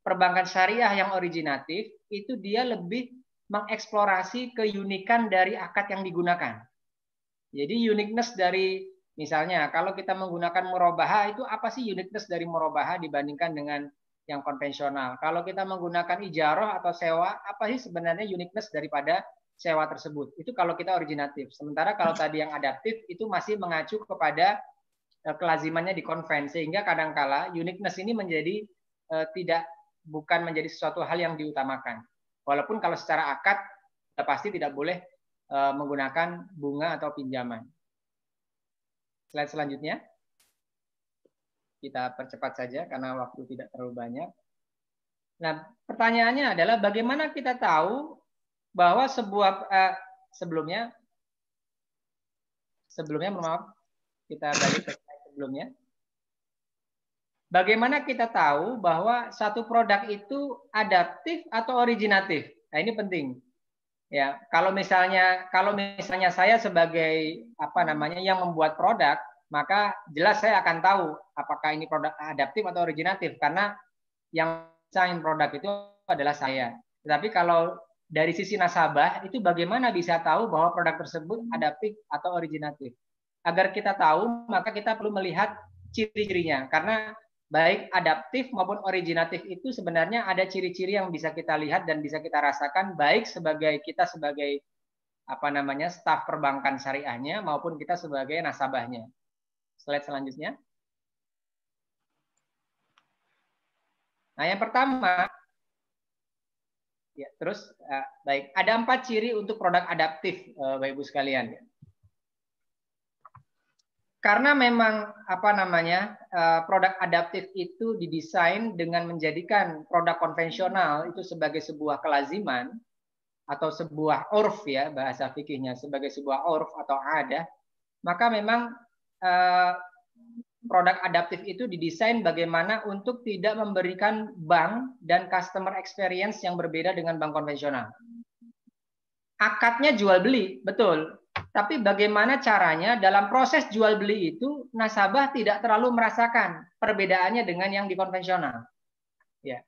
perbankan syariah yang originatif, itu dia lebih mengeksplorasi keunikan dari akad yang digunakan. Jadi uniqueness dari, misalnya kalau kita menggunakan murabaha, itu apa sih uniqueness dari murabaha dibandingkan dengan yang konvensional? Kalau kita menggunakan ijarah atau sewa, apa sih sebenarnya uniqueness daripada sewa tersebut? Itu kalau kita originatif. Sementara kalau tadi yang adaptif, itu masih mengacu kepada kelazimannya di konven, sehingga kadangkala uniqueness ini menjadi bukan menjadi sesuatu hal yang diutamakan. Walaupun kalau secara akad, pasti tidak boleh menggunakan bunga atau pinjaman. Slide selanjutnya. Kita percepat saja karena waktu tidak terlalu banyak. Nah, pertanyaannya adalah bagaimana kita tahu bahwa sebuah sebelumnya maaf, kita balik ke slide sebelumnya. Bagaimana kita tahu bahwa satu produk itu adaptif atau originatif? Nah, ini penting. Ya, kalau misalnya saya sebagai yang membuat produk, maka jelas saya akan tahu apakah ini produk adaptif atau originatif karena yang desain produk itu adalah saya. Tetapi kalau dari sisi nasabah itu bagaimana bisa tahu bahwa produk tersebut adaptif atau originatif? Agar kita tahu, maka kita perlu melihat ciri-cirinya karena baik adaptif maupun originatif itu sebenarnya ada ciri-ciri yang bisa kita lihat dan bisa kita rasakan baik sebagai staf perbankan syariahnya maupun kita sebagai nasabahnya. Slide selanjutnya. Nah, yang pertama ya, terus baik, ada 4 ciri untuk produk adaptif, Bapak Ibu sekalian. Karena memang produk adaptif itu didesain dengan menjadikan produk konvensional itu sebagai sebuah kelaziman atau sebuah urf ya bahasa fikihnya, sebagai sebuah urf atau adah, maka memang produk adaptif itu didesain bagaimana untuk tidak memberikan bank dan customer experience yang berbeda dengan bank konvensional. Akadnya jual beli, betul. Tapi bagaimana caranya dalam proses jual beli itu nasabah tidak terlalu merasakan perbedaannya dengan yang di konvensional. Ya.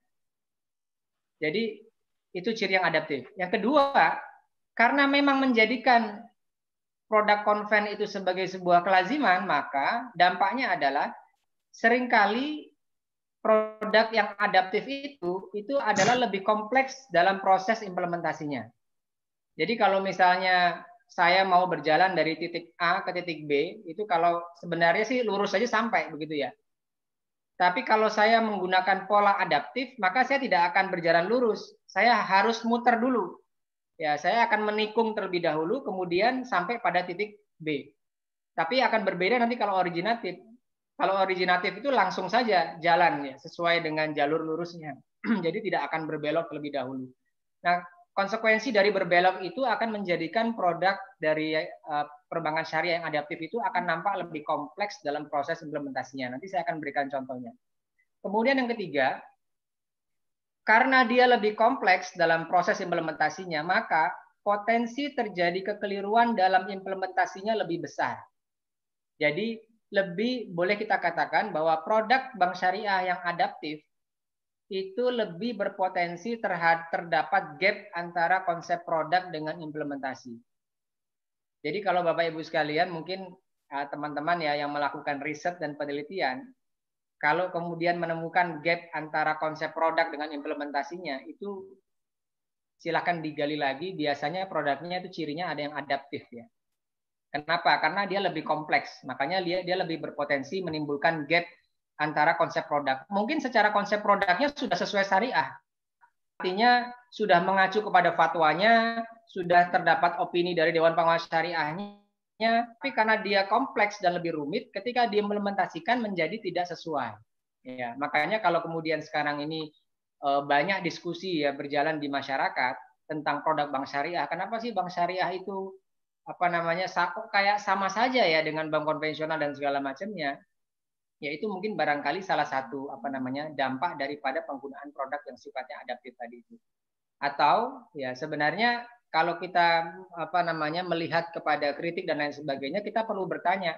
Jadi itu ciri yang adaptif. Yang kedua, karena memang menjadikan produk konven itu sebagai sebuah kelaziman, maka dampaknya adalah seringkali produk yang adaptif itu adalah lebih kompleks dalam proses implementasinya. Jadi kalau misalnya saya mau berjalan dari titik A ke titik B, itu kalau sebenarnya sih lurus saja sampai begitu ya. Tapi kalau saya menggunakan pola adaptif, maka saya tidak akan berjalan lurus. Saya harus muter dulu. Ya, saya akan menikung terlebih dahulu, kemudian sampai pada titik B. Tapi akan berbeda nanti kalau originatif. Kalau originatif itu langsung saja jalan ya, sesuai dengan jalur lurusnya. Jadi tidak akan berbelok terlebih dahulu. Nah, konsekuensi dari berbelok itu akan menjadikan produk dari perbankan syariah yang adaptif itu akan nampak lebih kompleks dalam proses implementasinya. Nanti saya akan berikan contohnya. Kemudian yang ketiga, karena dia lebih kompleks dalam proses implementasinya, maka potensi terjadi kekeliruan dalam implementasinya lebih besar. Jadi lebih boleh kita katakan bahwa produk bank syariah yang adaptif itu lebih berpotensi terdapat gap antara konsep produk dengan implementasi. Jadi kalau Bapak Ibu sekalian, mungkin teman-teman ya yang melakukan riset dan penelitian, kalau kemudian menemukan gap antara konsep produk dengan implementasinya, itu silakan digali lagi. Biasanya produknya itu cirinya ada yang adaptif ya. Kenapa? Karena dia lebih kompleks, makanya dia lebih berpotensi menimbulkan gap antara konsep produk. Mungkin secara konsep produknya sudah sesuai syariah. Artinya sudah mengacu kepada fatwanya, sudah terdapat opini dari Dewan Pengawas Syariahnya, tapi karena dia kompleks dan lebih rumit, ketika diimplementasikan menjadi tidak sesuai. Ya, makanya kalau kemudian sekarang ini banyak diskusi ya berjalan di masyarakat tentang produk bank syariah. Kenapa sih bank syariah itu kayak sama saja ya dengan bank konvensional dan segala macamnya, ya itu mungkin barangkali salah satu dampak daripada penggunaan produk yang sifatnya adaptif tadi itu. Atau ya sebenarnya kalau kita melihat kepada kritik dan lain sebagainya, kita perlu bertanya,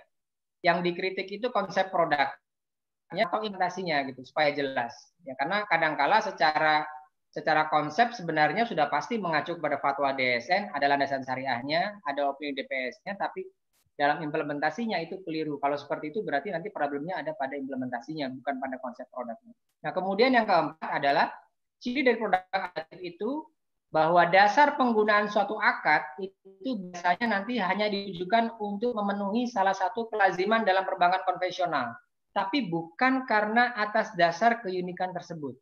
yang dikritik itu konsep produknya atau implementasinya gitu supaya jelas. Ya karena kadangkala secara konsep sebenarnya sudah pasti mengacu kepada fatwa DSN, ada landasan syariahnya, ada opini DPS-nya, tapi dalam implementasinya itu keliru. Kalau seperti itu berarti nanti problemnya ada pada implementasinya, bukan pada konsep produknya. Nah, kemudian yang keempat adalah ciri dari produk adaptif itu bahwa dasar penggunaan suatu akad itu biasanya nanti hanya ditujukan untuk memenuhi salah satu kelaziman dalam perbankan konvensional, tapi bukan karena atas dasar keunikan tersebut.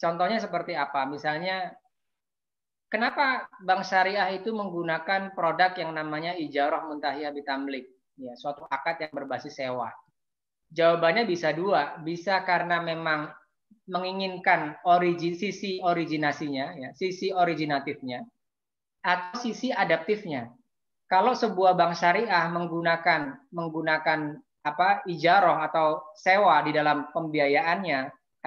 Contohnya seperti apa? Misalnya, kenapa bank syariah itu menggunakan produk yang namanya ijarah muntahiyah bitamlik, ya, suatu akad yang berbasis sewa? Jawabannya bisa dua, bisa karena memang menginginkan sisi originasinya, ya, sisi originatifnya, atau sisi adaptifnya. Kalau sebuah bank syariah menggunakan ijarah atau sewa di dalam pembiayaannya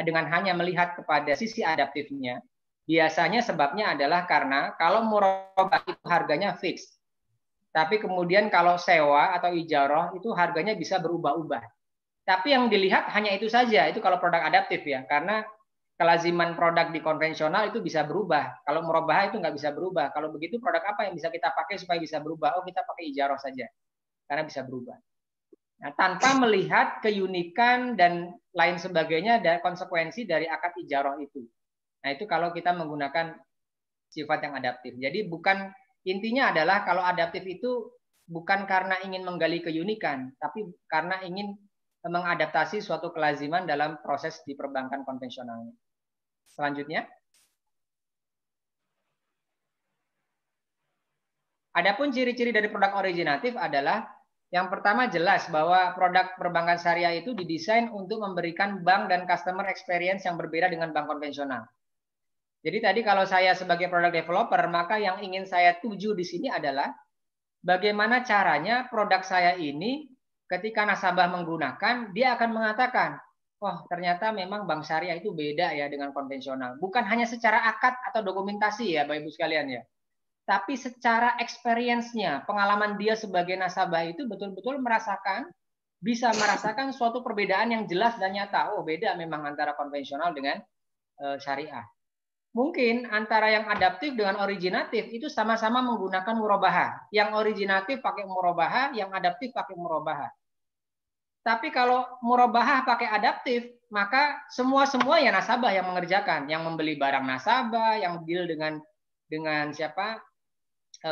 dengan hanya melihat kepada sisi adaptifnya, biasanya sebabnya adalah karena kalau murabah itu harganya fix, tapi kemudian kalau sewa atau ijarah itu harganya bisa berubah-ubah. Tapi yang dilihat hanya itu saja, itu kalau produk adaptif ya, karena kelaziman produk di konvensional itu bisa berubah. Kalau murabah itu nggak bisa berubah. Kalau begitu produk apa yang bisa kita pakai supaya bisa berubah? Oh, kita pakai ijarah saja, karena bisa berubah. Nah, tanpa melihat keunikan dan lain sebagainya dan konsekuensi dari akad ijarah itu. Nah, itu kalau kita menggunakan sifat yang adaptif. Jadi bukan, intinya adalah kalau adaptif itu bukan karena ingin menggali keunikan, tapi karena ingin mengadaptasi suatu kelaziman dalam proses di perbankan konvensionalnya. Selanjutnya, adapun ciri-ciri dari produk originatif adalah yang pertama jelas bahwa produk perbankan syariah itu didesain untuk memberikan bank dan customer experience yang berbeda dengan bank konvensional. Jadi tadi kalau saya sebagai product developer, maka yang ingin saya tuju di sini adalah bagaimana caranya produk saya ini ketika nasabah menggunakan, dia akan mengatakan, oh ternyata memang bank syariah itu beda ya dengan konvensional. Bukan hanya secara akad atau dokumentasi ya Bapak Ibu sekalian ya. Tapi secara experience-nya, pengalaman dia sebagai nasabah itu betul-betul bisa merasakan suatu perbedaan yang jelas dan nyata. Oh beda memang antara konvensional dengan syariah. Mungkin antara yang adaptif dengan originatif itu sama-sama menggunakan murabaha. Yang originatif pakai murabaha, yang adaptif pakai murabaha. Tapi kalau murabaha pakai adaptif, maka semua ya nasabah yang mengerjakan, yang membeli barang nasabah, yang deal dengan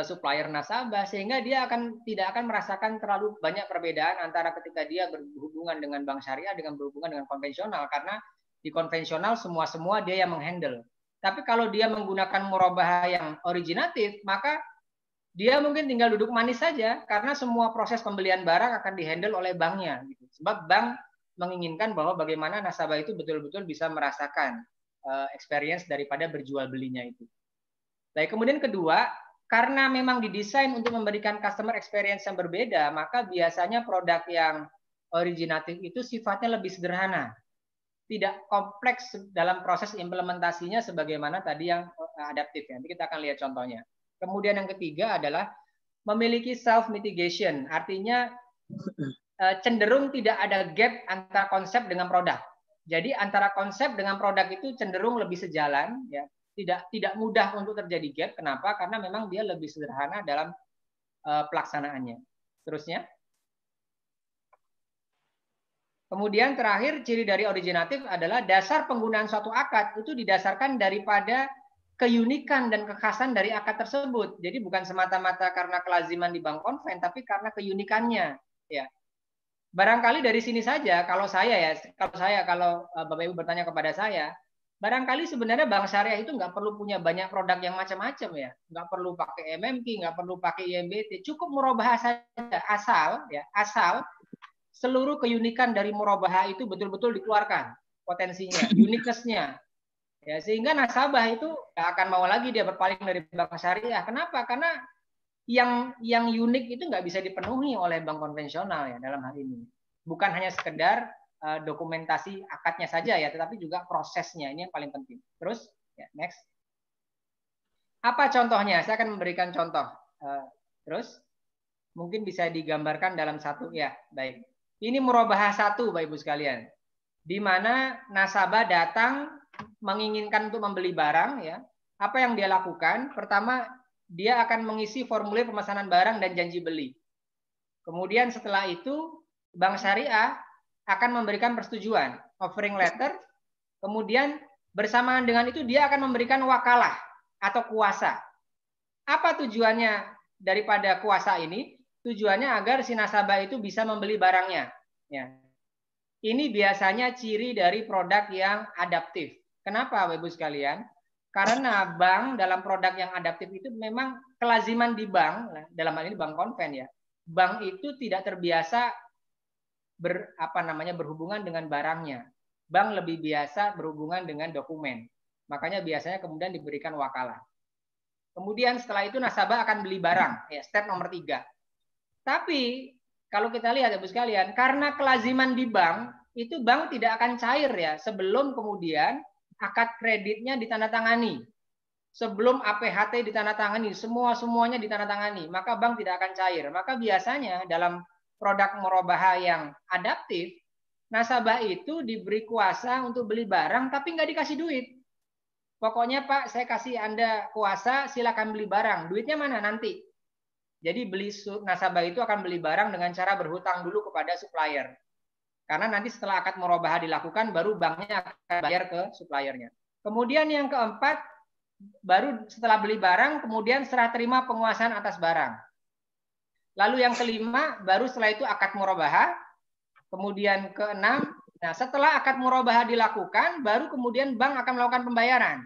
supplier nasabah, sehingga dia tidak akan merasakan terlalu banyak perbedaan antara ketika dia berhubungan dengan bank syariah dengan berhubungan dengan konvensional, karena di konvensional semua dia yang menghandle. Tapi kalau dia menggunakan murabaha yang originatif, maka dia mungkin tinggal duduk manis saja karena semua proses pembelian barang akan dihandle oleh banknya. Gitu. Sebab bank menginginkan bahwa bagaimana nasabah itu betul-betul bisa merasakan experience daripada berjual belinya itu. Nah, kemudian kedua, karena memang didesain untuk memberikan customer experience yang berbeda, maka biasanya produk yang originatif itu sifatnya lebih sederhana. Tidak kompleks dalam proses implementasinya sebagaimana tadi yang adaptif. Nanti kita akan lihat contohnya. Kemudian yang ketiga adalah memiliki self mitigation, artinya cenderung tidak ada gap antara konsep dengan produk. Jadi antara konsep dengan produk itu cenderung lebih sejalan, ya. Tidak mudah untuk terjadi gap. Kenapa? Karena memang dia lebih sederhana dalam pelaksanaannya. Terusnya. Kemudian terakhir, ciri dari originatif adalah dasar penggunaan suatu akad itu didasarkan daripada keunikan dan kekhasan dari akad tersebut. Jadi bukan semata-mata karena kelaziman di bank konven, tapi karena keunikannya. Ya. Barangkali dari sini saja, kalau Bapak Ibu bertanya kepada saya, barangkali sebenarnya bank syariah itu nggak perlu punya banyak produk yang macam-macam ya, nggak perlu pakai MMQ, nggak perlu pakai IMBT, cukup murabahah saja, asal seluruh keunikan dari murabaha itu betul-betul dikeluarkan potensinya, uniqueness-nya. Ya, sehingga nasabah itu nggak akan mau lagi dia berpaling dari bank syariah. Kenapa? Karena yang unik itu nggak bisa dipenuhi oleh bank konvensional ya dalam hal ini. Bukan hanya sekedar dokumentasi akadnya saja ya, tetapi juga prosesnya ini yang paling penting. Terus, ya, next. Apa contohnya? Saya akan memberikan contoh. Terus, mungkin bisa digambarkan dalam satu ya, baik. Ini murabahah 1, Bapak Ibu sekalian, di mana nasabah datang menginginkan untuk membeli barang ya. Apa yang dia lakukan? Pertama, dia akan mengisi formulir pemesanan barang dan janji beli. Kemudian setelah itu Bank Syariah akan memberikan persetujuan, offering letter. Kemudian bersamaan dengan itu dia akan memberikan wakalah atau kuasa. Apa tujuannya daripada kuasa ini? Tujuannya agar si nasabah itu bisa membeli barangnya. Ya. Ini biasanya ciri dari produk yang adaptif. Kenapa, Bapak Ibu sekalian? Karena bank dalam produk yang adaptif itu memang kelaziman di bank, dalam hal ini bank konven ya. Bank itu tidak terbiasa berhubungan dengan barangnya. Bank lebih biasa berhubungan dengan dokumen. Makanya biasanya kemudian diberikan wakalah. Kemudian setelah itu nasabah akan beli barang, ya, step nomor 3. Tapi kalau kita lihat ya Bu sekalian, karena kelaziman di bank, itu bank tidak akan cair ya sebelum kemudian akad kreditnya ditandatangani. Sebelum APHT ditandatangani, semuanya ditandatangani, maka bank tidak akan cair. Maka biasanya dalam produk murabahah yang adaptif, nasabah itu diberi kuasa untuk beli barang tapi nggak dikasih duit. Pokoknya Pak, saya kasih Anda kuasa, silakan beli barang. Duitnya mana nanti? Jadi nasabah itu akan beli barang dengan cara berhutang dulu kepada supplier. Karena nanti setelah akad murabahah dilakukan, baru banknya akan bayar ke suppliernya. Kemudian yang keempat, baru setelah beli barang, kemudian serah terima penguasaan atas barang. Lalu yang kelima, baru setelah itu akad murabahah. Kemudian keenam, nah setelah akad murabahah dilakukan, baru kemudian bank akan melakukan pembayaran.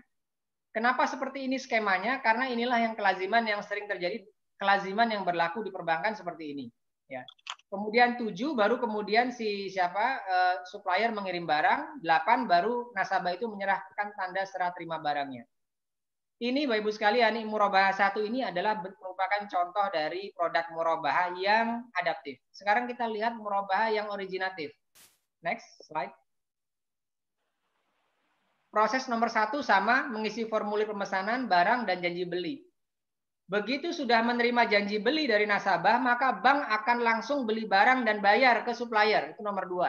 Kenapa seperti ini skemanya? Karena inilah yang kelaziman yang sering terjadi, kelaziman yang berlaku di perbankan seperti ini. Ya. Kemudian 7 baru kemudian supplier mengirim barang, 8 baru nasabah itu menyerahkan tanda serah terima barangnya. Ini Bapak Ibu sekalian, murabahah 1 ini adalah merupakan contoh dari produk murabahah yang adaptif. Sekarang kita lihat murabahah yang originatif. Next slide. Proses nomor 1 sama, mengisi formulir pemesanan barang dan janji beli. Begitu sudah menerima janji beli dari nasabah, maka bank akan langsung beli barang dan bayar ke supplier. Itu nomor 2.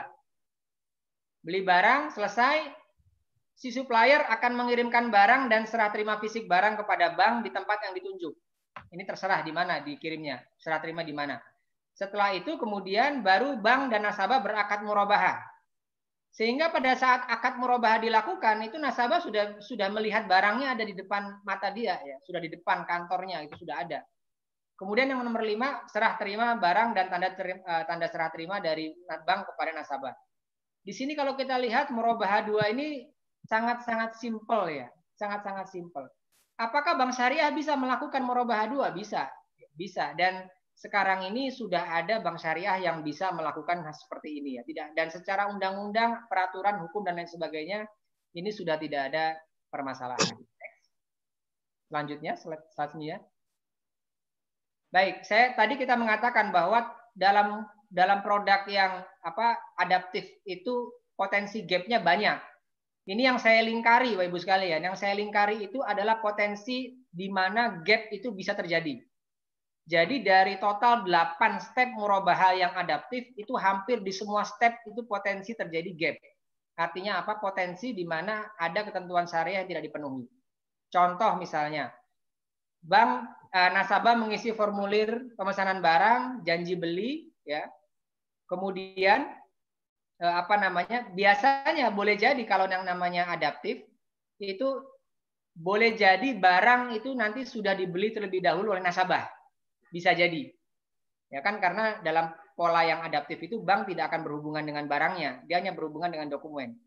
Beli barang, selesai. Si supplier akan mengirimkan barang dan serah terima fisik barang kepada bank di tempat yang ditunjuk. Ini terserah di mana dikirimnya, serah terima di mana. Setelah itu kemudian baru bank dan nasabah berakad murabahah. Sehingga pada saat akad murabahah dilakukan, itu nasabah sudah melihat barangnya ada di depan mata dia, ya, sudah di depan kantornya, itu sudah ada. Kemudian yang nomor 5, serah terima barang dan tanda serah terima dari bank kepada nasabah. Di sini kalau kita lihat murabahah 2 ini sangat-sangat simpel ya, sangat-sangat simpel. Apakah Bank Syariah bisa melakukan murabahah 2? Bisa, bisa. Dan sekarang ini sudah ada bank syariah yang bisa melakukan seperti ini ya, tidak, dan secara undang-undang, peraturan hukum dan lain sebagainya ini sudah tidak ada permasalahan. Selanjutnya selanjutnya. Baik, tadi kita mengatakan bahwa dalam produk yang adaptif itu potensi gapnya banyak. Ini yang saya lingkari Bapak Ibu sekalian, yang saya lingkari itu adalah potensi di mana gap itu bisa terjadi. Jadi dari total 8 step murabahah yang adaptif, itu hampir di semua step itu potensi terjadi gap. Artinya apa? Potensi di mana ada ketentuan syariah yang tidak dipenuhi. Contoh misalnya, nasabah mengisi formulir pemesanan barang, janji beli, ya. Kemudian biasanya boleh jadi kalau yang namanya adaptif itu boleh jadi barang itu nanti sudah dibeli terlebih dahulu oleh nasabah. Bisa jadi, ya kan, karena dalam pola yang adaptif itu bank tidak akan berhubungan dengan barangnya, dia hanya berhubungan dengan dokumen.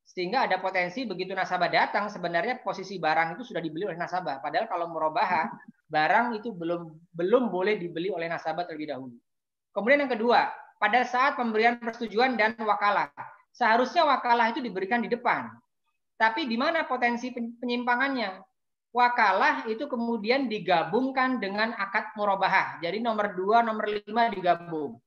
Sehingga ada potensi begitu nasabah datang, sebenarnya posisi barang itu sudah dibeli oleh nasabah. Padahal kalau murabahah, barang itu belum boleh dibeli oleh nasabah terlebih dahulu. Kemudian yang kedua, pada saat pemberian persetujuan dan wakalah, seharusnya wakalah itu diberikan di depan. Tapi di mana potensi penyimpangannya? wakalah itu kemudian digabungkan dengan akad murabahah. Jadi nomor 2, nomor 5 digabung.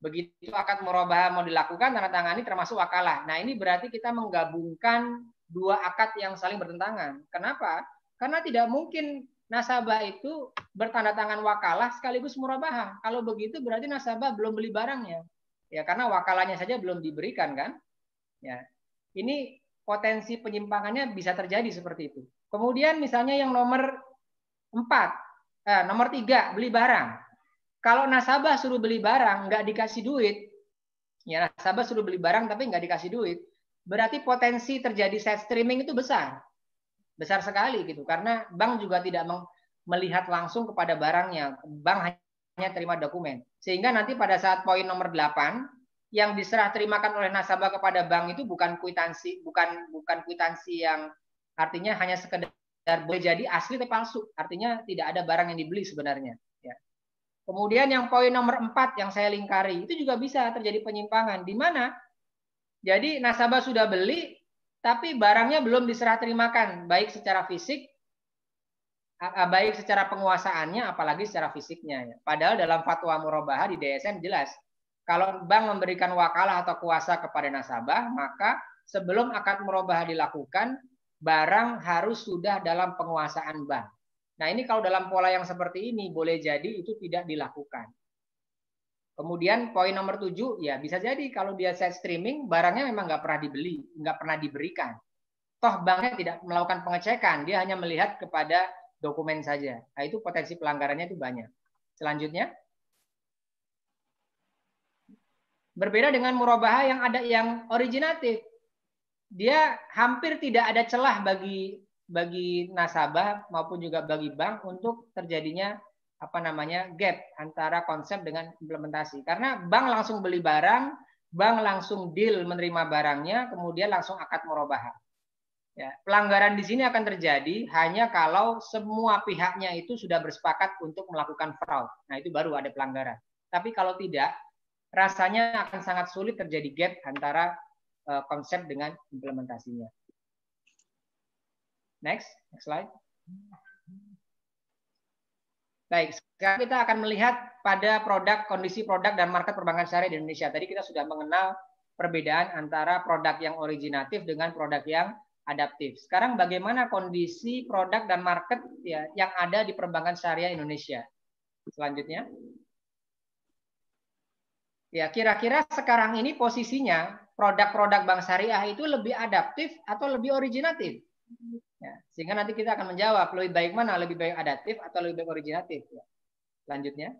Begitu akad murabahah mau dilakukan, tanda tangani termasuk wakalah. Nah, ini berarti kita menggabungkan dua akad yang saling bertentangan. Kenapa? Karena tidak mungkin nasabah itu bertanda tangan wakalah sekaligus murabahah. Kalau begitu berarti nasabah belum beli barangnya. Ya, karena wakalahnya saja belum diberikan kan? Ya. Ini potensi penyimpangannya bisa terjadi seperti itu. Kemudian misalnya yang nomor 4, nomor 3 beli barang. Kalau nasabah suruh beli barang, nggak dikasih duit, ya nasabah suruh beli barang tapi nggak dikasih duit, berarti potensi terjadi side streaming itu besar sekali gitu. Karena bank juga tidak melihat langsung kepada barangnya, bank hanya terima dokumen. Sehingga nanti pada saat poin nomor 8, yang diserah terimakan oleh nasabah kepada bank itu bukan kwitansi, bukan kwitansi yang artinya hanya sekedar boleh jadi asli tapi palsu, artinya tidak ada barang yang dibeli sebenarnya. Kemudian yang poin nomor 4 yang saya lingkari, itu juga bisa terjadi penyimpangan. Di mana? Jadi nasabah sudah beli, tapi barangnya belum diserah terimakan, baik secara fisik, baik secara penguasaannya, apalagi secara fisiknya. Padahal dalam fatwa murabahah di DSN jelas, kalau bank memberikan wakalah atau kuasa kepada nasabah, maka sebelum akad murabahah dilakukan, barang harus sudah dalam penguasaan bank. Nah, ini kalau dalam pola yang seperti ini boleh jadi itu tidak dilakukan. Kemudian poin nomor 7, ya bisa jadi kalau dia side streaming, barangnya memang nggak pernah dibeli, nggak pernah diberikan. Toh banknya tidak melakukan pengecekan, dia hanya melihat kepada dokumen saja. Nah, itu potensi pelanggarannya itu banyak. Selanjutnya, berbeda dengan murabahah yang ada yang originatif. Dia hampir tidak ada celah bagi nasabah maupun juga bagi bank untuk terjadinya gap antara konsep dengan implementasi. Karena bank langsung beli barang, bank langsung deal menerima barangnya, kemudian langsung akad murabahah. Ya, pelanggaran di sini akan terjadi hanya kalau semua pihaknya itu sudah bersepakat untuk melakukan fraud. Nah, itu baru ada pelanggaran. Tapi kalau tidak, rasanya akan sangat sulit terjadi gap antara konsep dengan implementasinya. Next slide. Baik, sekarang kita akan melihat pada kondisi produk dan market perbankan syariah di Indonesia. Tadi kita sudah mengenal perbedaan antara produk yang originatif dengan produk yang adaptif. Sekarang bagaimana kondisi produk dan market ya yang ada di perbankan syariah Indonesia? Selanjutnya. Ya, kira-kira sekarang ini posisinya produk-produk bank syariah itu lebih adaptif atau lebih originatif? Ya, sehingga nanti kita akan menjawab lebih baik mana, lebih baik adaptif atau lebih baik originatif. Ya. Selanjutnya.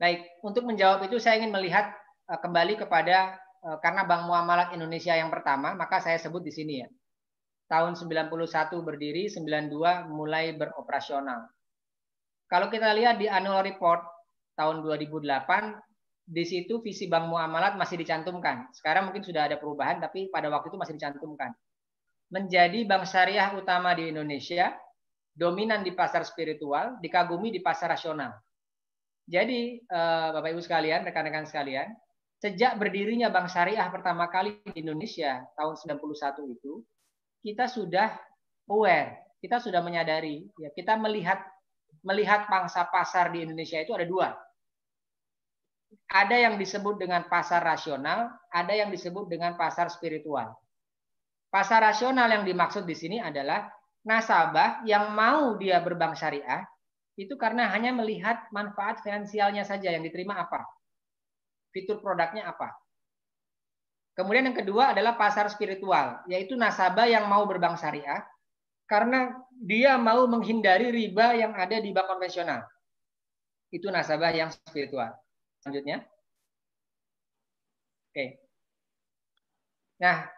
Baik, untuk menjawab itu saya ingin melihat kembali kepada karena Bank Muamalat Indonesia yang pertama, maka saya sebut di sini ya. Tahun 91 berdiri, 92 mulai beroperasional. Kalau kita lihat di annual report tahun 2008, di situ visi Bank Muamalat masih dicantumkan. Sekarang mungkin sudah ada perubahan, tapi pada waktu itu masih dicantumkan. Menjadi bank syariah utama di Indonesia, dominan di pasar spiritual, dikagumi di pasar rasional. Jadi, Bapak Ibu sekalian, rekan-rekan sekalian, sejak berdirinya bank syariah pertama kali di Indonesia tahun 91 itu, kita sudah aware, kita sudah menyadari, ya kita melihat pangsa pasar di Indonesia itu ada dua. Ada yang disebut dengan pasar rasional, ada yang disebut dengan pasar spiritual. Pasar rasional yang dimaksud di sini adalah nasabah yang mau dia berbank syariah itu karena hanya melihat manfaat finansialnya saja yang diterima apa, fitur produknya apa. Kemudian yang kedua adalah pasar spiritual, yaitu nasabah yang mau berbank syariah karena dia mau menghindari riba yang ada di bank konvensional. Itu nasabah yang spiritual. Selanjutnya. Oke. Nah,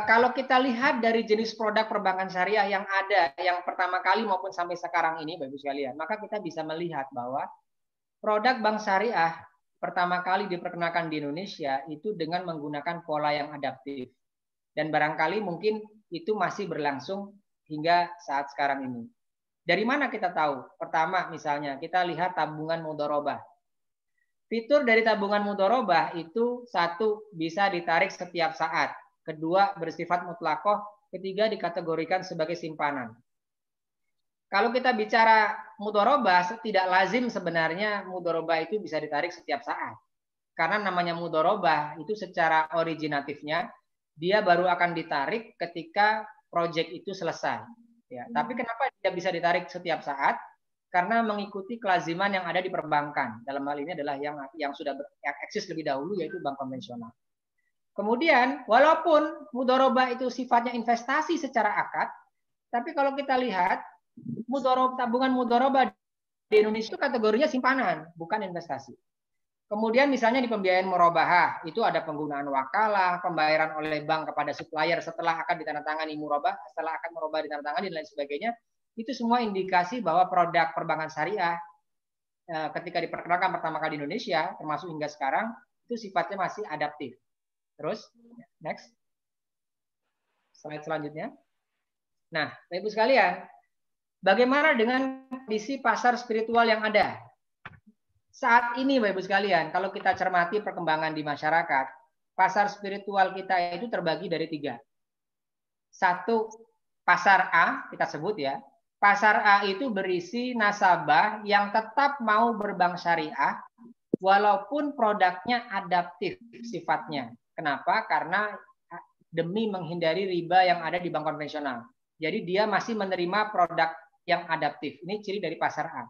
kalau kita lihat dari jenis produk perbankan syariah yang ada, yang pertama kali maupun sampai sekarang ini, Bapak-Ibu sekalian, maka kita bisa melihat bahwa produk bank syariah pertama kali diperkenalkan di Indonesia itu dengan menggunakan pola yang adaptif. Dan barangkali mungkin itu masih berlangsung hingga saat sekarang ini. Dari mana kita tahu? Pertama, misalnya kita lihat tabungan mudharabah. Fitur dari tabungan mudharabah itu satu, bisa ditarik setiap saat. Kedua, bersifat mutlaqoh, ketiga dikategorikan sebagai simpanan. Kalau kita bicara mudharabah, tidak lazim sebenarnya mudharabah itu bisa ditarik setiap saat. Karena namanya mudharabah itu secara originatifnya dia baru akan ditarik ketika proyek itu selesai. Ya, tapi kenapa tidak bisa ditarik setiap saat? Karena mengikuti kelaziman yang ada di perbankan. Dalam hal ini adalah yang sudah eksis lebih dahulu, yaitu bank konvensional. Kemudian, walaupun mudharabah itu sifatnya investasi secara akad, tapi kalau kita lihat tabungan mudharabah di Indonesia itu kategorinya simpanan, bukan investasi. Kemudian misalnya di pembiayaan murabahah, itu ada penggunaan wakalah, pembayaran oleh bank kepada supplier setelah akan ditandatangani murabah, setelah akan murabah ditandatangani dan lain sebagainya. Itu semua indikasi bahwa produk perbankan syariah ketika diperkenalkan pertama kali di Indonesia, termasuk hingga sekarang, itu sifatnya masih adaptif. Terus, next. Slide selanjutnya. Nah, Bapak Ibu sekalian, bagaimana dengan kondisi pasar spiritual yang ada? Saat ini, Bapak Ibu sekalian, kalau kita cermati perkembangan di masyarakat, pasar spiritual kita itu terbagi dari 3. Satu, pasar A, kita sebut ya. Pasar A itu berisi nasabah yang tetap mau berbank syariah, walaupun produknya adaptif sifatnya. Kenapa? Karena demi menghindari riba yang ada di bank konvensional. Jadi dia masih menerima produk yang adaptif. Ini ciri dari pasar A.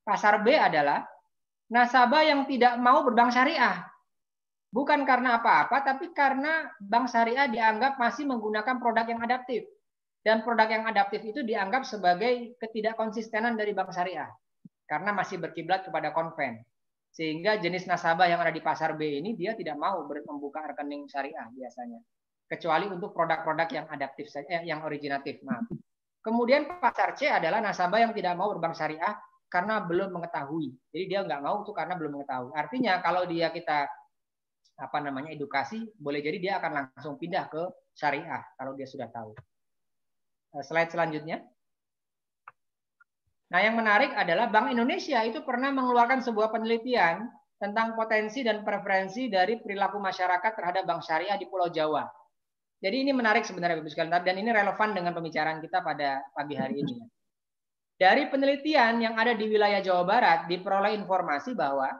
Pasar B adalah nasabah yang tidak mau berbank syariah. Bukan karena apa-apa, tapi karena bank syariah dianggap masih menggunakan produk yang adaptif. Dan produk yang adaptif itu dianggap sebagai ketidakkonsistenan dari bank syariah. Karena masih berkiblat kepada konven. Sehingga jenis nasabah yang ada di pasar B ini dia tidak mau membuka rekening syariah biasanya. Kecuali untuk produk-produk yang adaptif saja, yang originatif. Maaf. Kemudian pasar C adalah nasabah yang tidak mau berbank syariah karena belum mengetahui. Jadi dia nggak mau itu karena belum mengetahui. Artinya kalau dia kita edukasi, boleh jadi dia akan langsung pindah ke syariah kalau dia sudah tahu. Slide selanjutnya. Nah, yang menarik adalah Bank Indonesia itu pernah mengeluarkan sebuah penelitian tentang potensi dan preferensi dari perilaku masyarakat terhadap bank syariah di Pulau Jawa. Jadi ini menarik sebenarnya Bapak sekalian, dan ini relevan dengan pembicaraan kita pada pagi hari ini. Dari penelitian yang ada di wilayah Jawa Barat diperoleh informasi bahwa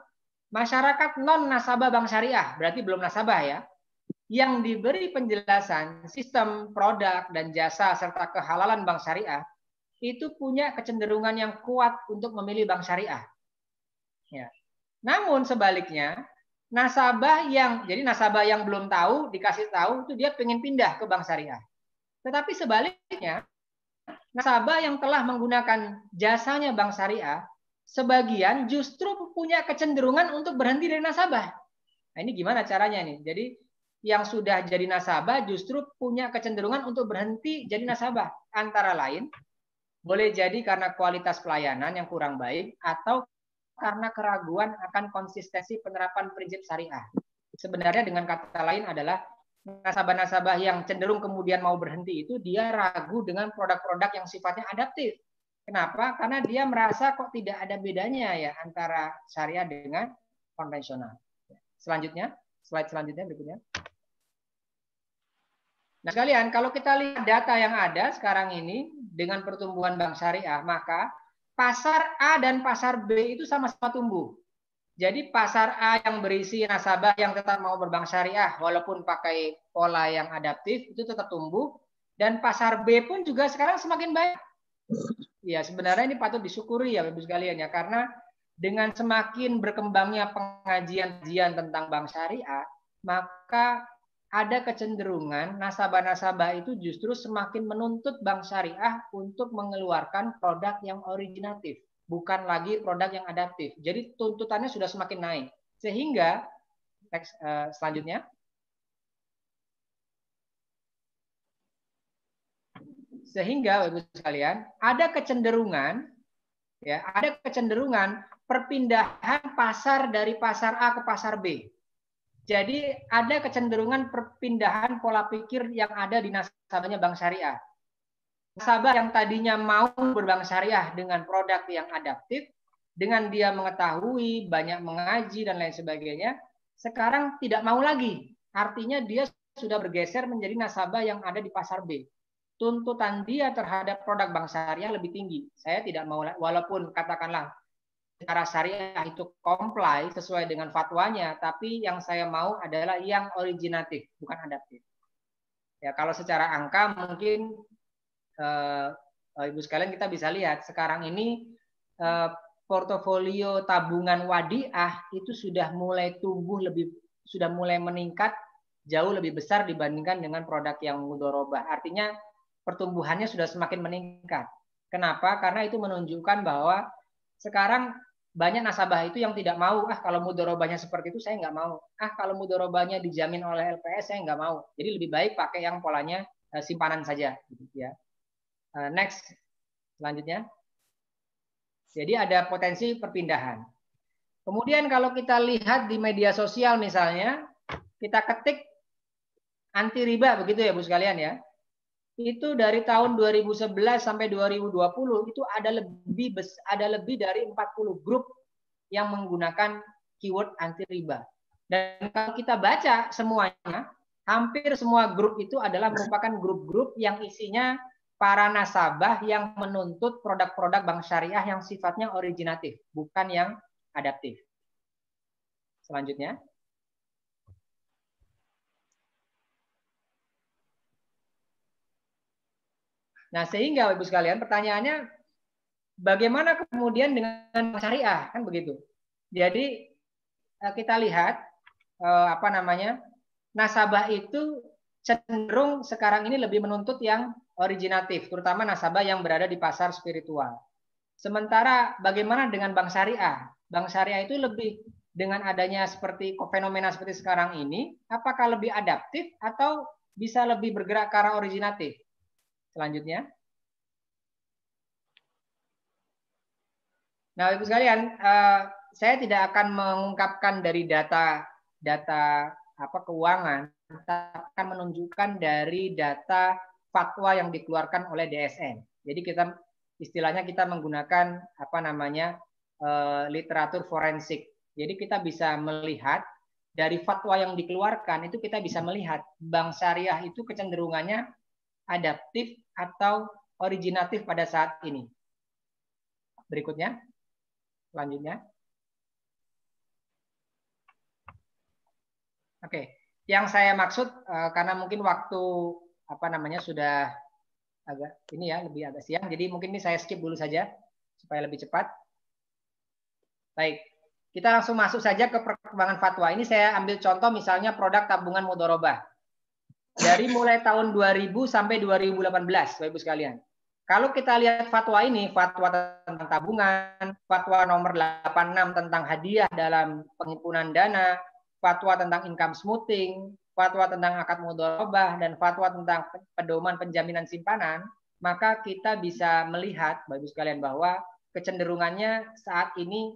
masyarakat non nasabah bank syariah, berarti belum nasabah ya, yang diberi penjelasan sistem produk dan jasa serta kehalalan bank syariah itu punya kecenderungan yang kuat untuk memilih bank syariah. Ya. Namun sebaliknya, nasabah yang belum tahu dikasih tahu itu dia pengen pindah ke bank syariah. Tetapi sebaliknya, nasabah yang telah menggunakan jasanya bank syariah, sebagian justru punya kecenderungan untuk berhenti dari nasabah. Nah, ini gimana caranya nih? Jadi yang sudah jadi nasabah justru punya kecenderungan untuk berhenti jadi nasabah. Antara lain, boleh jadi karena kualitas pelayanan yang kurang baik atau karena keraguan akan konsistensi penerapan prinsip syariah. Sebenarnya dengan kata lain adalah nasabah-nasabah yang cenderung kemudian mau berhenti itu dia ragu dengan produk-produk yang sifatnya adaptif. Kenapa? Karena dia merasa kok tidak ada bedanya ya antara syariah dengan konvensional. Selanjutnya, slide selanjutnya berikutnya. Nah sekalian, kalau kita lihat data yang ada sekarang ini dengan pertumbuhan bank syariah, maka pasar A dan pasar B itu sama-sama tumbuh. Jadi pasar A yang berisi nasabah yang tetap mau berbank syariah walaupun pakai pola yang adaptif itu tetap tumbuh, dan pasar B pun juga sekarang semakin baik. Ya sebenarnya ini patut disyukuri ya Bapak sekalian ya, karena dengan semakin berkembangnya pengajian tentang bank syariah, maka ada kecenderungan nasabah-nasabah itu justru semakin menuntut bank syariah untuk mengeluarkan produk yang originatif, bukan lagi produk yang adaptif. Jadi tuntutannya sudah semakin naik. Sehingga selanjutnya, Bapak Ibu sekalian, ada kecenderungan perpindahan pasar dari pasar A ke pasar B. Jadi ada kecenderungan perpindahan pola pikir yang ada di nasabahnya bank syariah. Nasabah yang tadinya mau berbank syariah dengan produk yang adaptif, dengan dia mengetahui, banyak mengaji dan lain sebagainya, sekarang tidak mau lagi. Artinya dia sudah bergeser menjadi nasabah yang ada di pasar B. tuntutan dia terhadap produk bank syariah lebih tinggi. Saya tidak mau, walaupun katakanlah secara syariah itu comply sesuai dengan fatwanya, tapi yang saya mau adalah yang originatif, bukan adaptif. Ya, kalau secara angka mungkin Ibu sekalian kita bisa lihat sekarang ini portofolio tabungan wadiah itu sudah mulai tumbuh sudah mulai meningkat jauh lebih besar dibandingkan dengan produk yang mudharabah. Artinya pertumbuhannya sudah semakin meningkat. Kenapa? Karena itu menunjukkan bahwa sekarang banyak nasabah itu yang tidak mau, kalau mudharabahnya seperti itu saya nggak mau. Kalau mudharabahnya dijamin oleh LPS saya nggak mau. Jadi lebih baik pakai yang polanya simpanan saja. Ya. Next, selanjutnya. Jadi ada potensi perpindahan. Kemudian kalau kita lihat di media sosial misalnya, kita ketik anti riba begitu ya Bu sekalian ya. Itu dari tahun 2011 sampai 2020 itu ada lebih dari 40 grup yang menggunakan keyword anti riba. Dan kalau kita baca semuanya, hampir semua grup itu adalah merupakan grup-grup yang isinya para nasabah yang menuntut produk-produk bank syariah yang sifatnya originatif, bukan yang adaptif. Selanjutnya. Nah, sehingga Ibu sekalian pertanyaannya bagaimana kemudian dengan bank syariah, kan begitu. Jadi kita lihat nasabah itu cenderung sekarang ini lebih menuntut yang originatif, terutama nasabah yang berada di pasar spiritual. Sementara bagaimana dengan bank syariah? Bank syariah itu lebih dengan adanya seperti fenomena seperti sekarang ini, apakah lebih adaptif atau bisa lebih bergerak ke arah originatif? Selanjutnya. Nah, Ibu sekalian, saya tidak akan mengungkapkan dari data keuangan, akan menunjukkan dari data fatwa yang dikeluarkan oleh DSN. Jadi istilahnya kita menggunakan literatur forensik. Jadi kita bisa melihat dari fatwa yang dikeluarkan itu kita bisa melihat bank syariah itu kecenderungannya adaptif atau originatif pada saat ini. Berikutnya, selanjutnya. Oke, yang saya maksud karena mungkin waktu sudah lebih agak siang, jadi mungkin ini saya skip dulu saja supaya lebih cepat. Baik, kita langsung masuk saja ke perkembangan fatwa. Ini saya ambil contoh misalnya produk tabungan mudharabah. Dari mulai tahun 2000 sampai 2018, Bapak Ibu sekalian. Kalau kita lihat fatwa ini, fatwa tentang tabungan, fatwa nomor 86 tentang hadiah dalam penghimpunan dana, fatwa tentang income smoothing, fatwa tentang akad mudharabah, dan fatwa tentang pedoman penjaminan simpanan, maka kita bisa melihat, Bapak Ibu sekalian, bahwa kecenderungannya saat ini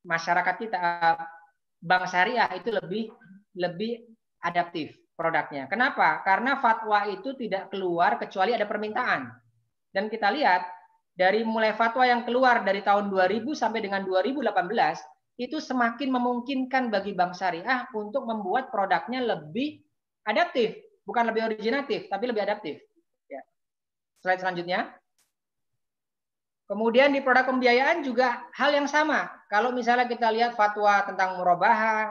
masyarakat kita, bank syariah itu lebih adaptif produknya. Kenapa? Karena fatwa itu tidak keluar kecuali ada permintaan. Dan kita lihat dari mulai fatwa yang keluar dari tahun 2000 sampai dengan 2018 itu semakin memungkinkan bagi bank syariah untuk membuat produknya lebih adaptif, bukan lebih originatif, tapi lebih adaptif. Ya. Slide selanjutnya. Kemudian di produk pembiayaan juga hal yang sama. Kalau misalnya kita lihat fatwa tentang murabahah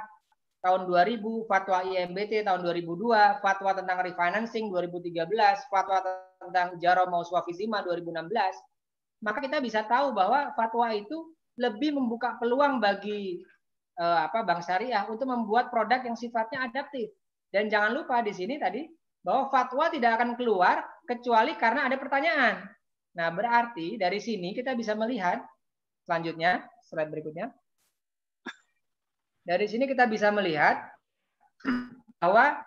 tahun 2000, fatwa IMBT tahun 2002, fatwa tentang refinancing 2013, fatwa tentang Jaro Mauswafizima 2016, maka kita bisa tahu bahwa fatwa itu lebih membuka peluang bagi bank syariah untuk membuat produk yang sifatnya adaptif. Dan jangan lupa di sini tadi bahwa fatwa tidak akan keluar kecuali karena ada pertanyaan. Nah, berarti dari sini kita bisa melihat selanjutnya, slide berikutnya. Dari sini kita bisa melihat bahwa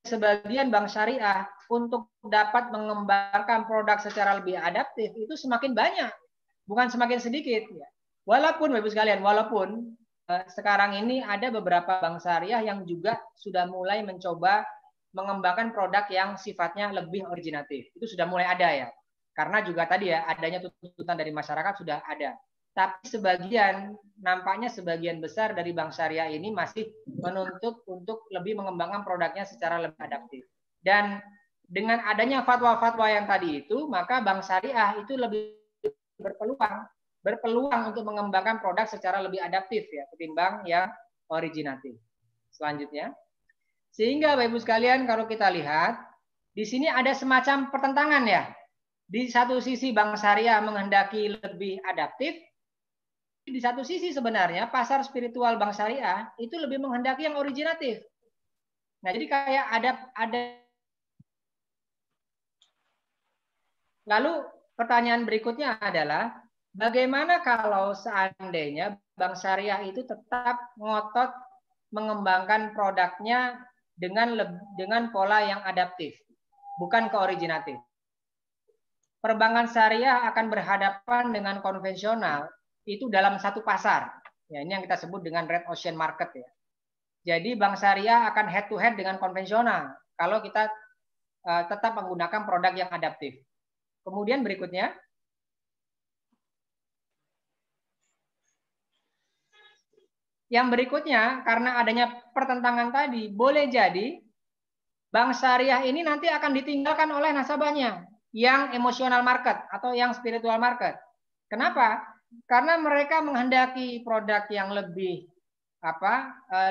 sebagian bank syariah untuk dapat mengembangkan produk secara lebih adaptif itu semakin banyak, bukan semakin sedikit. Walaupun, Bapak sekalian, sekarang ini ada beberapa bank syariah yang juga sudah mulai mencoba mengembangkan produk yang sifatnya lebih originatif. Itu sudah mulai ada ya. Karena juga tadi ya, adanya tuntutan dari masyarakat sudah ada. Tapi nampaknya sebagian besar dari bank syariah ini masih menuntut untuk lebih mengembangkan produknya secara lebih adaptif. Dan dengan adanya fatwa-fatwa yang tadi itu, maka bank syariah itu lebih berpeluang untuk mengembangkan produk secara lebih adaptif ya ketimbang yang originatif. Selanjutnya, sehingga Bapak Ibu sekalian kalau kita lihat di sini ada semacam pertentangan ya. Di satu sisi bank syariah menghendaki lebih adaptif, di satu sisi sebenarnya pasar spiritual bank syariah itu lebih menghendaki yang originatif. Nah, jadi kayak ada. Lalu pertanyaan berikutnya adalah bagaimana kalau seandainya bank syariah itu tetap ngotot mengembangkan produknya dengan pola yang adaptif, bukan ke originatif. Perbankan syariah akan berhadapan dengan konvensional itu dalam satu pasar. Ya, ini yang kita sebut dengan red ocean market ya. Jadi bank syariah akan head to head dengan konvensional kalau kita tetap menggunakan produk yang adaptif. Kemudian berikutnya, yang berikutnya karena adanya pertentangan tadi, boleh jadi bank syariah ini nanti akan ditinggalkan oleh nasabahnya yang emosional market atau yang spiritual market. Kenapa? Karena mereka menghendaki produk yang lebih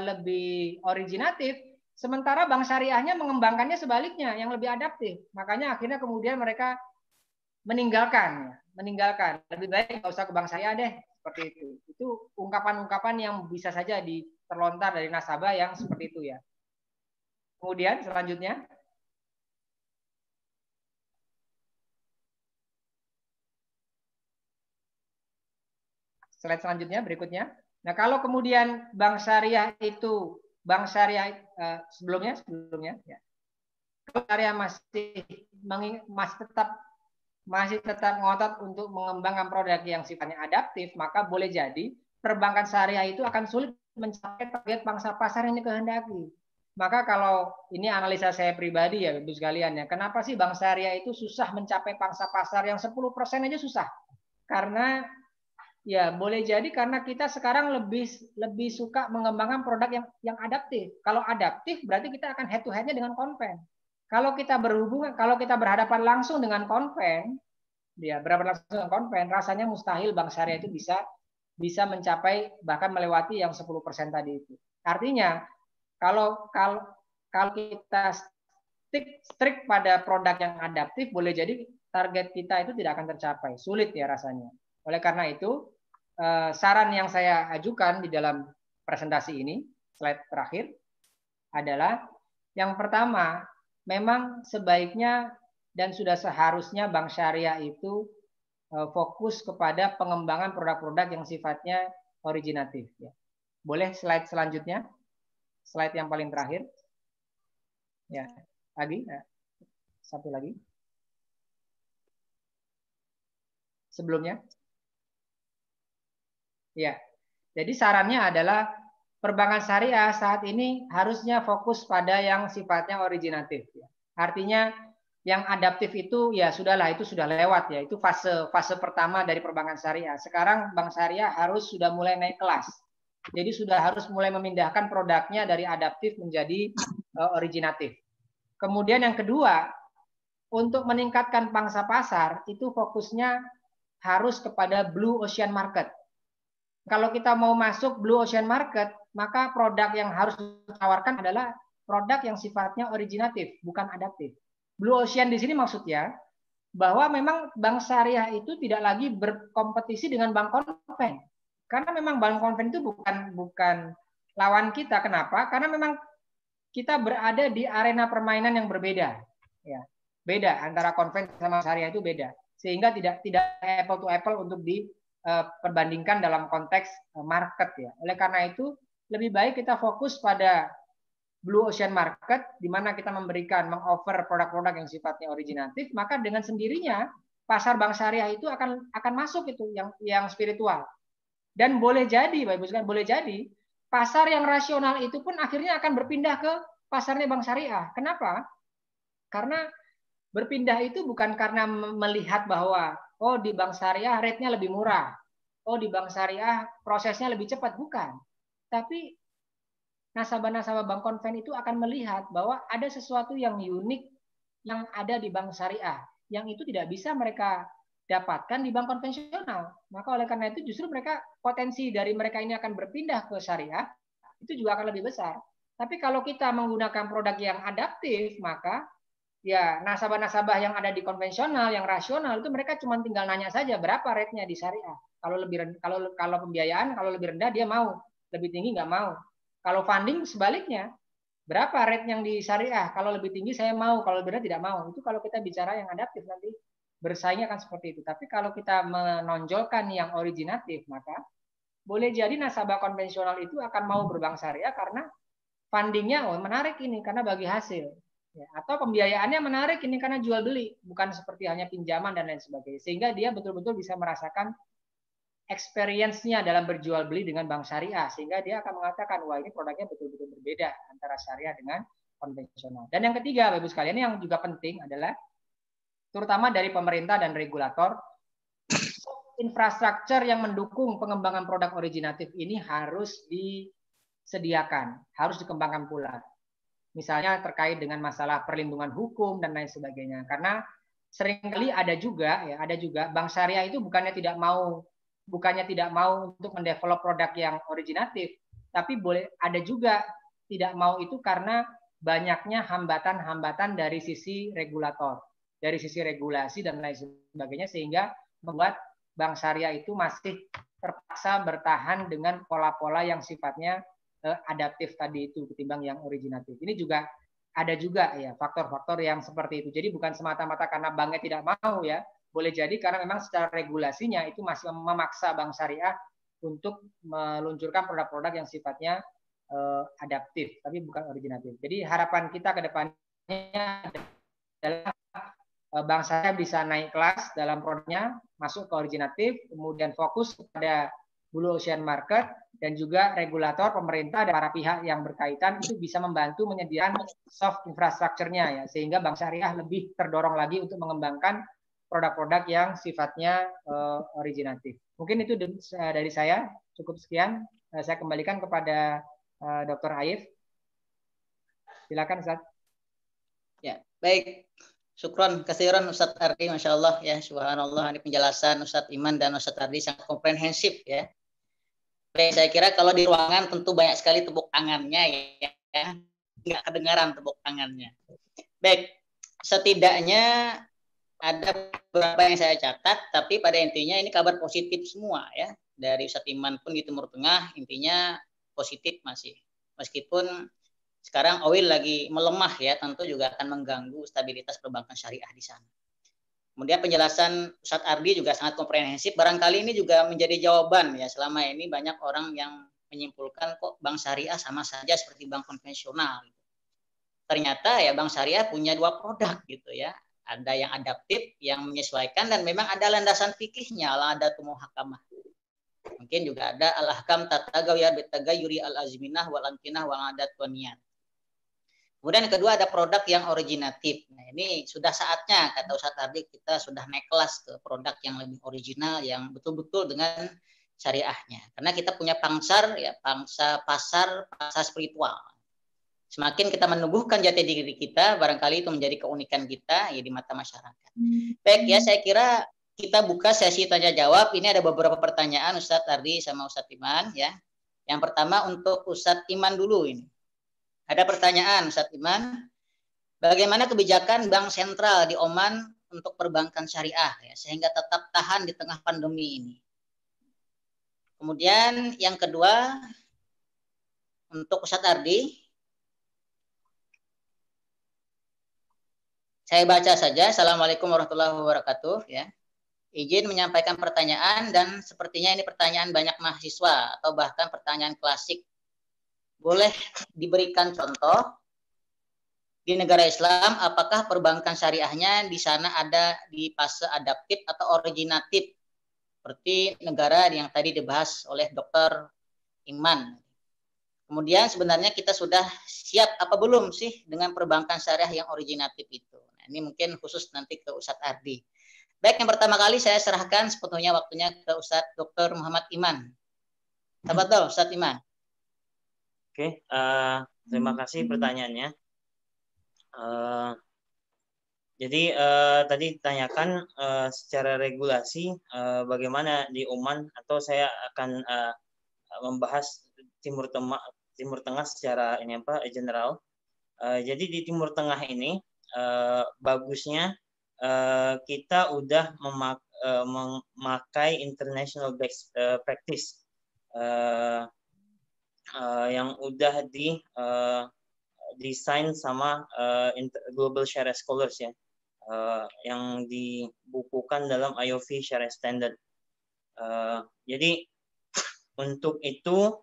lebih originatif, sementara bank syariahnya mengembangkannya sebaliknya yang lebih adaptif. Makanya akhirnya kemudian mereka meninggalkan. Lebih baik nggak usah ke bank syariah deh, seperti itu. Itu ungkapan-ungkapan yang bisa saja terlontar dari nasabah yang seperti itu ya. Kemudian selanjutnya, slide selanjutnya berikutnya. Nah, kalau kemudian bank syariah sebelumnya ya. Kalau syariah masih tetap ngotot untuk mengembangkan produk yang sifatnya adaptif, maka boleh jadi perbankan syariah itu akan sulit mencapai target pangsa pasar yang dikehendaki. Maka kalau ini analisa saya pribadi ya Ibu sekalian ya, kenapa sih bank syariah itu susah mencapai pangsa pasar yang 10% aja susah? Karena ya boleh jadi karena kita sekarang lebih suka mengembangkan produk yang adaptif. Kalau adaptif berarti kita akan head to head-nya dengan konven. Kalau kita berhadapan langsung dengan konven, rasanya mustahil bank syariah itu bisa mencapai bahkan melewati yang 10% tadi itu. Artinya kalau kita strict pada produk yang adaptif, boleh jadi target kita itu tidak akan tercapai, sulit ya rasanya. Oleh karena itu, saran yang saya ajukan di dalam presentasi ini, slide terakhir, adalah yang pertama, memang sebaiknya dan sudah seharusnya bank syariah itu fokus kepada pengembangan produk-produk yang sifatnya originatif. Ya. Boleh slide selanjutnya, slide yang paling terakhir. Ya, lagi, satu lagi. Sebelumnya. Ya, jadi sarannya adalah perbankan syariah saat ini harusnya fokus pada yang sifatnya originatif. Ya. Artinya yang adaptif itu ya sudahlah, itu sudah lewat ya, itu fase pertama dari perbankan syariah. Sekarang bank syariah harus sudah mulai naik kelas. Jadi sudah harus mulai memindahkan produknya dari adaptif menjadi originatif. Kemudian yang kedua, untuk meningkatkan pangsa pasar itu fokusnya harus kepada blue ocean market. Kalau kita mau masuk blue ocean market, maka produk yang harus ditawarkan adalah produk yang sifatnya originatif, bukan adaptif. Blue ocean di sini maksudnya bahwa memang bank syariah itu tidak lagi berkompetisi dengan bank konven. Karena memang bank konven itu bukan lawan kita. Kenapa? Karena memang kita berada di arena permainan yang berbeda. Ya, beda antara konven sama syariah itu beda. Sehingga tidak apple to apple untuk diperbandingkan dalam konteks market ya. Oleh karena itu lebih baik kita fokus pada blue ocean market di mana kita mengoffer produk-produk yang sifatnya originatif, maka dengan sendirinya pasar bank syariah itu akan masuk itu yang spiritual. Dan boleh jadi Bapak Ibu sekalian, boleh jadi pasar yang rasional itu pun akhirnya akan berpindah ke pasarnya bank syariah. Kenapa? Karena berpindah itu bukan karena melihat bahwa oh di bank syariah rate-nya lebih murah. Oh di bank syariah prosesnya lebih cepat, bukan. Tapi nasabah-nasabah bank konven itu akan melihat bahwa ada sesuatu yang unik yang ada di bank syariah, yang itu tidak bisa mereka dapatkan di bank konvensional. Maka oleh karena itu justru mereka, potensi dari mereka ini akan berpindah ke syariah itu juga akan lebih besar. Tapi kalau kita menggunakan produk yang adaptif, maka ya nasabah-nasabah yang ada di konvensional, yang rasional itu mereka cuma tinggal nanya saja berapa rate-nya di syariah. Kalau lebih kalau pembiayaan kalau lebih rendah dia mau, lebih tinggi nggak mau. Kalau funding sebaliknya, berapa rate yang di syariah? Kalau lebih tinggi saya mau, kalau lebih rendah tidak mau. Itu kalau kita bicara yang adaptif nanti bersaingnya akan seperti itu. Tapi kalau kita menonjolkan yang originatif, maka boleh jadi nasabah konvensional itu akan mau berbank syariah karena fundingnya menarik ini karena bagi hasil. Ya, atau pembiayaannya menarik ini karena jual beli, bukan seperti hanya pinjaman dan lain sebagainya. Sehingga dia betul-betul bisa merasakan experience-nya dalam berjual beli dengan bank syariah, sehingga dia akan mengatakan, wah ini produknya betul-betul berbeda antara syariah dengan konvensional. Dan yang ketiga, Bapak Ibu sekalian, yang juga penting adalah, terutama dari pemerintah dan regulator, infrastruktur yang mendukung pengembangan produk originatif ini harus disediakan, harus dikembangkan pula. Misalnya terkait dengan masalah perlindungan hukum dan lain sebagainya. Karena seringkali ada juga bank syariah itu bukannya tidak mau untuk mendevelop produk yang originatif, tapi ada juga tidak mau itu karena banyaknya hambatan-hambatan dari sisi regulator, dari sisi regulasi dan lain sebagainya, sehingga membuat bank syariah itu masih terpaksa bertahan dengan pola-pola yang sifatnya adaptif tadi itu ketimbang yang originatif. Ini juga ada juga ya faktor-faktor yang seperti itu. Jadi bukan semata-mata karena banknya tidak mau ya, boleh jadi karena memang secara regulasinya itu masih memaksa bank syariah untuk meluncurkan produk-produk yang sifatnya adaptif, tapi bukan originatif. Jadi harapan kita ke depannya adalah bank syariah bisa naik kelas dalam produknya, masuk ke originatif, kemudian fokus kepada blue ocean market, dan juga regulator, pemerintah, dan para pihak yang berkaitan itu bisa membantu menyediakan soft infrastrukturnya ya, sehingga bank syariah lebih terdorong lagi untuk mengembangkan produk-produk yang sifatnya originatif. Mungkin itu dari saya, cukup sekian. Saya kembalikan kepada Dr. Aif. Silakan Ustaz. Ya, baik. Syukron kasiran Ustadz Ardi, Masya Allah ya, subhanallah, ini penjelasan Ustadz Iman dan Ustadz Ardi sangat komprehensif ya. Baik, saya kira kalau di ruangan tentu banyak sekali tepuk tangannya ya, nggak kedengaran tepuk tangannya. Baik, setidaknya ada beberapa yang saya catat, tapi pada intinya ini kabar positif semua ya. Dari Ustadz Iman pun di Timur Tengah intinya positif masih. Meskipun sekarang oil lagi melemah ya, tentu juga akan mengganggu stabilitas perbankan syariah di sana. Kemudian penjelasan Ustadz Ardi juga sangat komprehensif. Barangkali ini juga menjadi jawaban ya, selama ini banyak orang yang menyimpulkan kok bank syariah sama saja seperti bank konvensional. Ternyata ya bank syariah punya dua produk gitu ya. Ada yang adaptif, yang menyesuaikan, dan memang ada landasan fikihnya, al-adatul muhakamah. Mungkin juga ada al-ahkam tatagawiyah bitagayuri al-azminah wal-amkinah wal-adat wa niyat. Kemudian yang kedua ada produk yang originatif. Nah, ini sudah saatnya kata Ustadz Ardi kita sudah naik kelas ke produk yang lebih original, yang betul-betul dengan syariahnya. Karena kita punya pangsar ya, pangsa pasar spiritual. Semakin kita menubuhkan jati diri kita, barangkali itu menjadi keunikan kita ya di mata masyarakat. Baik ya, saya kira kita buka sesi tanya jawab. Ini ada beberapa pertanyaan Ustadz Ardi sama Ustadz Iman ya. Yang pertama untuk Ustadz Iman dulu ini. Ada pertanyaan Ustadz Iman, bagaimana kebijakan Bank Sentral di Oman untuk perbankan syariah ya, sehingga tetap tahan di tengah pandemi ini. Kemudian yang kedua untuk Ustadz Ardi, saya baca saja. Assalamualaikum warahmatullahi wabarakatuh ya. Izin menyampaikan pertanyaan, dan sepertinya ini pertanyaan banyak mahasiswa atau bahkan pertanyaan klasik. Boleh diberikan contoh di negara Islam, apakah perbankan syariahnya di sana ada di fase adaptif atau originatif seperti negara yang tadi dibahas oleh Dr. Iman. Kemudian sebenarnya kita sudah siap apa belum sih dengan perbankan syariah yang originatif itu. Nah, ini mungkin khusus nanti ke Ustadz Ardi. Baik, yang pertama kali saya serahkan sepenuhnya waktunya ke Ustadz Dr. Muhammad Iman. Tafadhol Ustadz Iman. Oke, terima kasih pertanyaannya. Jadi tadi ditanyakan secara regulasi bagaimana di Oman, atau saya akan membahas Timur Tengah secara ini apa general. Jadi di Timur Tengah ini bagusnya kita udah memakai international best practice yang udah desain sama Global Sharia Scholars ya, yang dibukukan dalam IOV Sharia Standard. Jadi untuk itu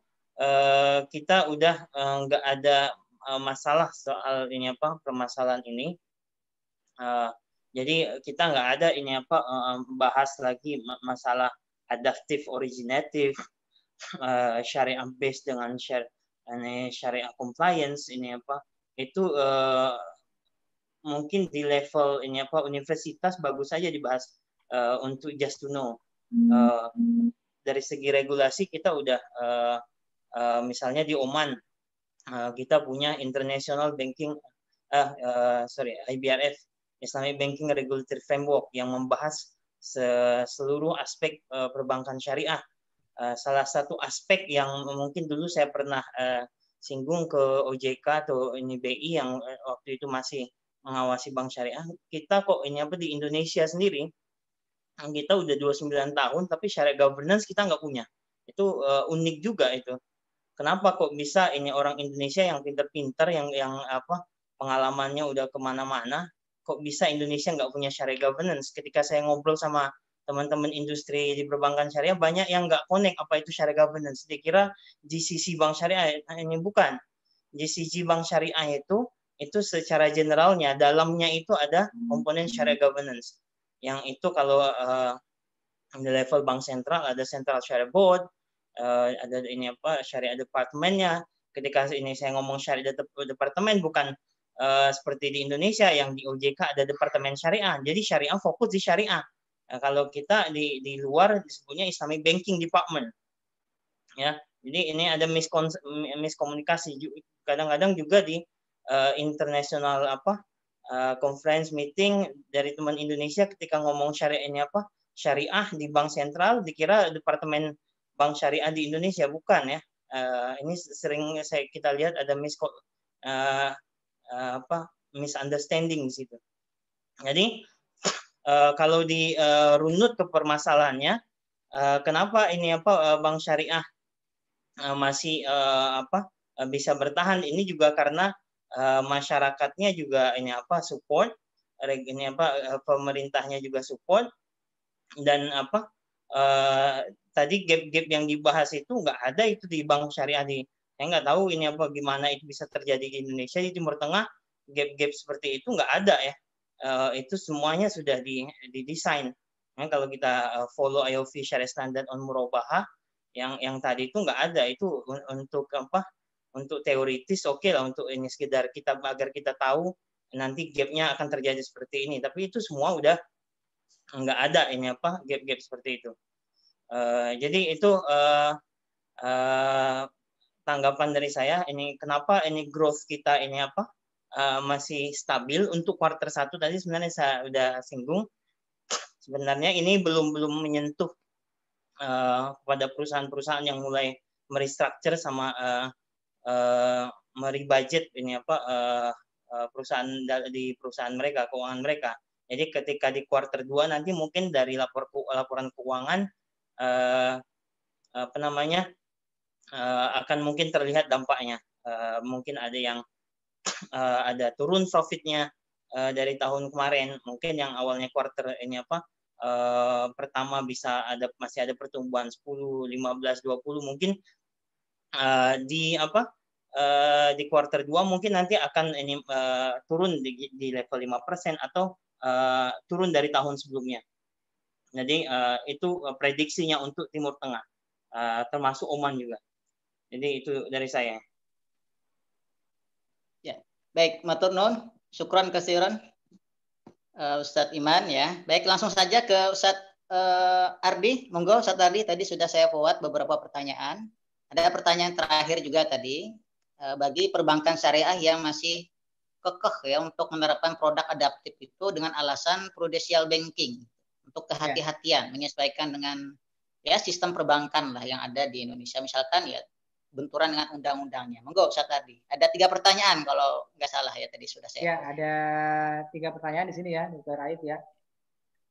kita udah nggak ada masalah soal ini apa permasalahan ini. Jadi kita nggak ada ini apa bahas lagi masalah adaptive originative, syariah based dengan syariah compliance ini apa itu mungkin di level ini apa universitas bagus saja dibahas untuk just to know. Dari segi regulasi kita udah misalnya di Oman kita punya International Banking IBRF, Islamic Banking Regulatory Framework, yang membahas seluruh aspek perbankan syariah. Salah satu aspek yang mungkin dulu saya pernah singgung ke OJK atau ini BI yang waktu itu masih mengawasi bank syariah, kita kok ini apa di Indonesia sendiri kita udah 29 tahun tapi syariah governance kita nggak punya. Itu unik juga itu. Kenapa kok bisa ini orang Indonesia yang pinter-pinter yang apa pengalamannya udah kemana-mana, kok bisa Indonesia nggak punya syariah governance? Ketika saya ngobrol sama teman-teman industri di perbankan syariah, banyak yang nggak connect apa itu syariah governance. Dikira GCC Bank Syariah, ini bukan. GCC Bank Syariah itu secara generalnya, dalamnya itu ada komponen syariah governance. Yang itu kalau di level bank sentral ada Central Sharia Board, ada ini apa syariah departemennya. Ketika ini saya ngomong syariah departemen bukan seperti di Indonesia yang di OJK ada departemen syariah. Jadi syariah fokus di syariah. Kalau kita di luar disebutnya Islamic Banking Department. Ya, jadi ini ada miskomunikasi. Kadang-kadang juga di international apa conference meeting dari teman Indonesia ketika ngomong syariah ini apa syariah di bank sentral dikira departemen bank syariah di Indonesia, bukan ya. Ini sering kita lihat ada misunderstanding di situ. Jadi kalau di runut ke permasalahannya, kenapa ini apa bank syariah masih bisa bertahan, ini juga karena masyarakatnya juga ini apa support, ini apa pemerintahnya juga support, dan apa tadi gap-gap yang dibahas itu nggak ada itu di bank syariah di. Saya nggak tahu ini apa gimana itu bisa terjadi di Indonesia. Di Timur Tengah gap-gap seperti itu nggak ada ya. Itu semuanya sudah didesain. Nah, kalau kita follow IOV Sharia Standard on Murabahah yang tadi itu nggak ada. Itu untuk apa? Untuk teoritis oke lah, untuk ini sekedar kita agar kita tahu nanti gapnya akan terjadi seperti ini. Tapi itu semua udah nggak ada ini apa gap-gap seperti itu. Jadi itu tanggapan dari saya. Ini kenapa ini growth kita ini apa masih stabil untuk kuartal 1 tadi sebenarnya saya udah singgung. Sebenarnya ini belum menyentuh pada perusahaan-perusahaan yang mulai merestructure sama meribudget ini apa perusahaan di perusahaan mereka, keuangan mereka. Jadi ketika di kuartal 2 nanti mungkin dari laporan keuangan apa namanya akan mungkin terlihat dampaknya. Mungkin ada yang ada turun profitnya dari tahun kemarin. Mungkin yang awalnya kuartal ini apa pertama masih ada pertumbuhan 10, 15, 20 mungkin di apa di kuartal 2 mungkin nanti akan ini turun di level 5% atau turun dari tahun sebelumnya. Jadi itu prediksinya untuk Timur Tengah, termasuk Oman juga. Jadi itu dari saya. Ya, baik, matur nuwun, syukron kasiran Ustadz Iman ya. Baik, langsung saja ke Ustadz Ardi. Monggo Ustadz Ardi, tadi sudah saya forward beberapa pertanyaan. Ada pertanyaan terakhir juga tadi. bagi perbankan syariah yang masih kekeh ya untuk menerapkan produk adaptif itu dengan alasan prudential banking untuk kehati-hatian menyesuaikan dengan ya sistem perbankan lah yang ada di Indonesia, misalkan ya benturan dengan undang-undangnya. Monggo Ustaz Ardi. Ada 3 pertanyaan kalau nggak salah ya tadi sudah saya. Ya, ada 3 pertanyaan di sini ya, Dr. Aib ya.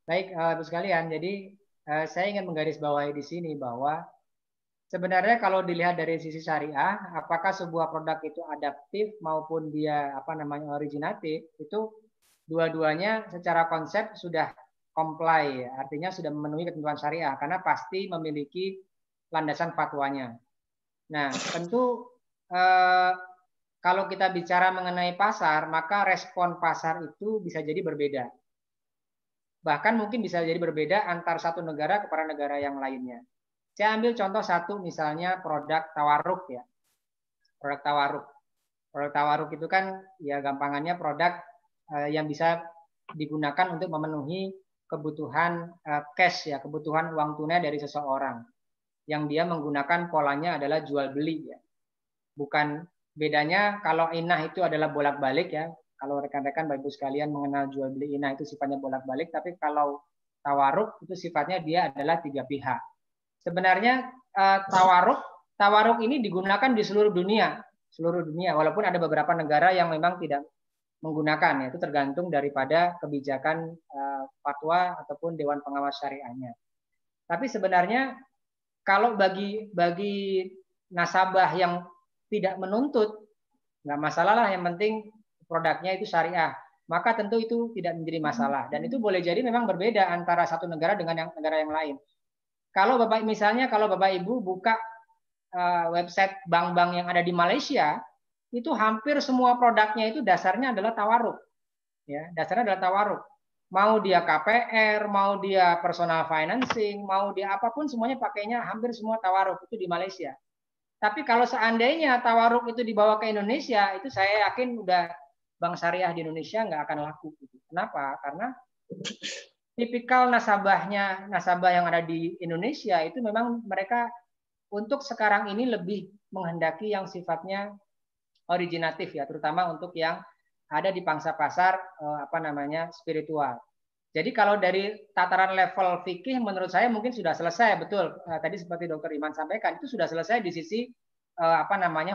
Baik, Ibu sekalian. Jadi saya ingin menggarisbawahi di sini bahwa sebenarnya kalau dilihat dari sisi syariah, apakah sebuah produk itu adaptif maupun dia originatif, itu dua-duanya secara konsep sudah comply, artinya sudah memenuhi ketentuan syariah karena pasti memiliki landasan fatwanya. Nah, tentu kalau kita bicara mengenai pasar, maka respon pasar itu bisa jadi berbeda. Bahkan mungkin bisa jadi berbeda antar satu negara kepada negara yang lainnya. Saya ambil contoh satu, misalnya produk tawarruk ya. Produk tawarruk. Produk tawarruk itu kan ya gampangannya produk yang bisa digunakan untuk memenuhi kebutuhan cash ya, kebutuhan uang tunai dari seseorang. Yang dia menggunakan polanya adalah jual beli ya. Bukan bedanya kalau inah itu adalah bolak-balik ya. Kalau rekan-rekan Bapak Ibu sekalian mengenal jual beli inah itu sifatnya bolak-balik, tapi kalau tawarruk itu sifatnya dia adalah 3 pihak. Sebenarnya tawarruk ini digunakan di seluruh dunia, walaupun ada beberapa negara yang memang tidak menggunakan, itu tergantung daripada kebijakan fatwa ataupun Dewan Pengawas Syariahnya. Tapi sebenarnya kalau bagi nasabah yang tidak menuntut, nggak masalah lah, yang penting produknya itu syariah, maka tentu itu tidak menjadi masalah. Dan itu boleh jadi memang berbeda antara satu negara dengan negara yang lain. Kalau Bapak Ibu buka website bank-bank yang ada di Malaysia, itu hampir semua produknya itu dasarnya adalah tawarruk. Ya, dasarnya adalah tawarruk. Mau dia KPR, mau dia personal financing, mau dia apapun, semuanya pakainya hampir semua tawarruk itu di Malaysia. Tapi kalau seandainya tawarruk itu dibawa ke Indonesia, itu saya yakin udah bank syariah di Indonesia nggak akan laku. Kenapa? Karena tipikal nasabah yang ada di Indonesia itu memang mereka untuk sekarang ini lebih menghendaki yang sifatnya originatif ya, terutama untuk yang ada di pangsa pasar spiritual. Jadi kalau dari tataran level fikih menurut saya mungkin sudah selesai, betul. Tadi seperti Dr. Iman sampaikan, itu sudah selesai di sisi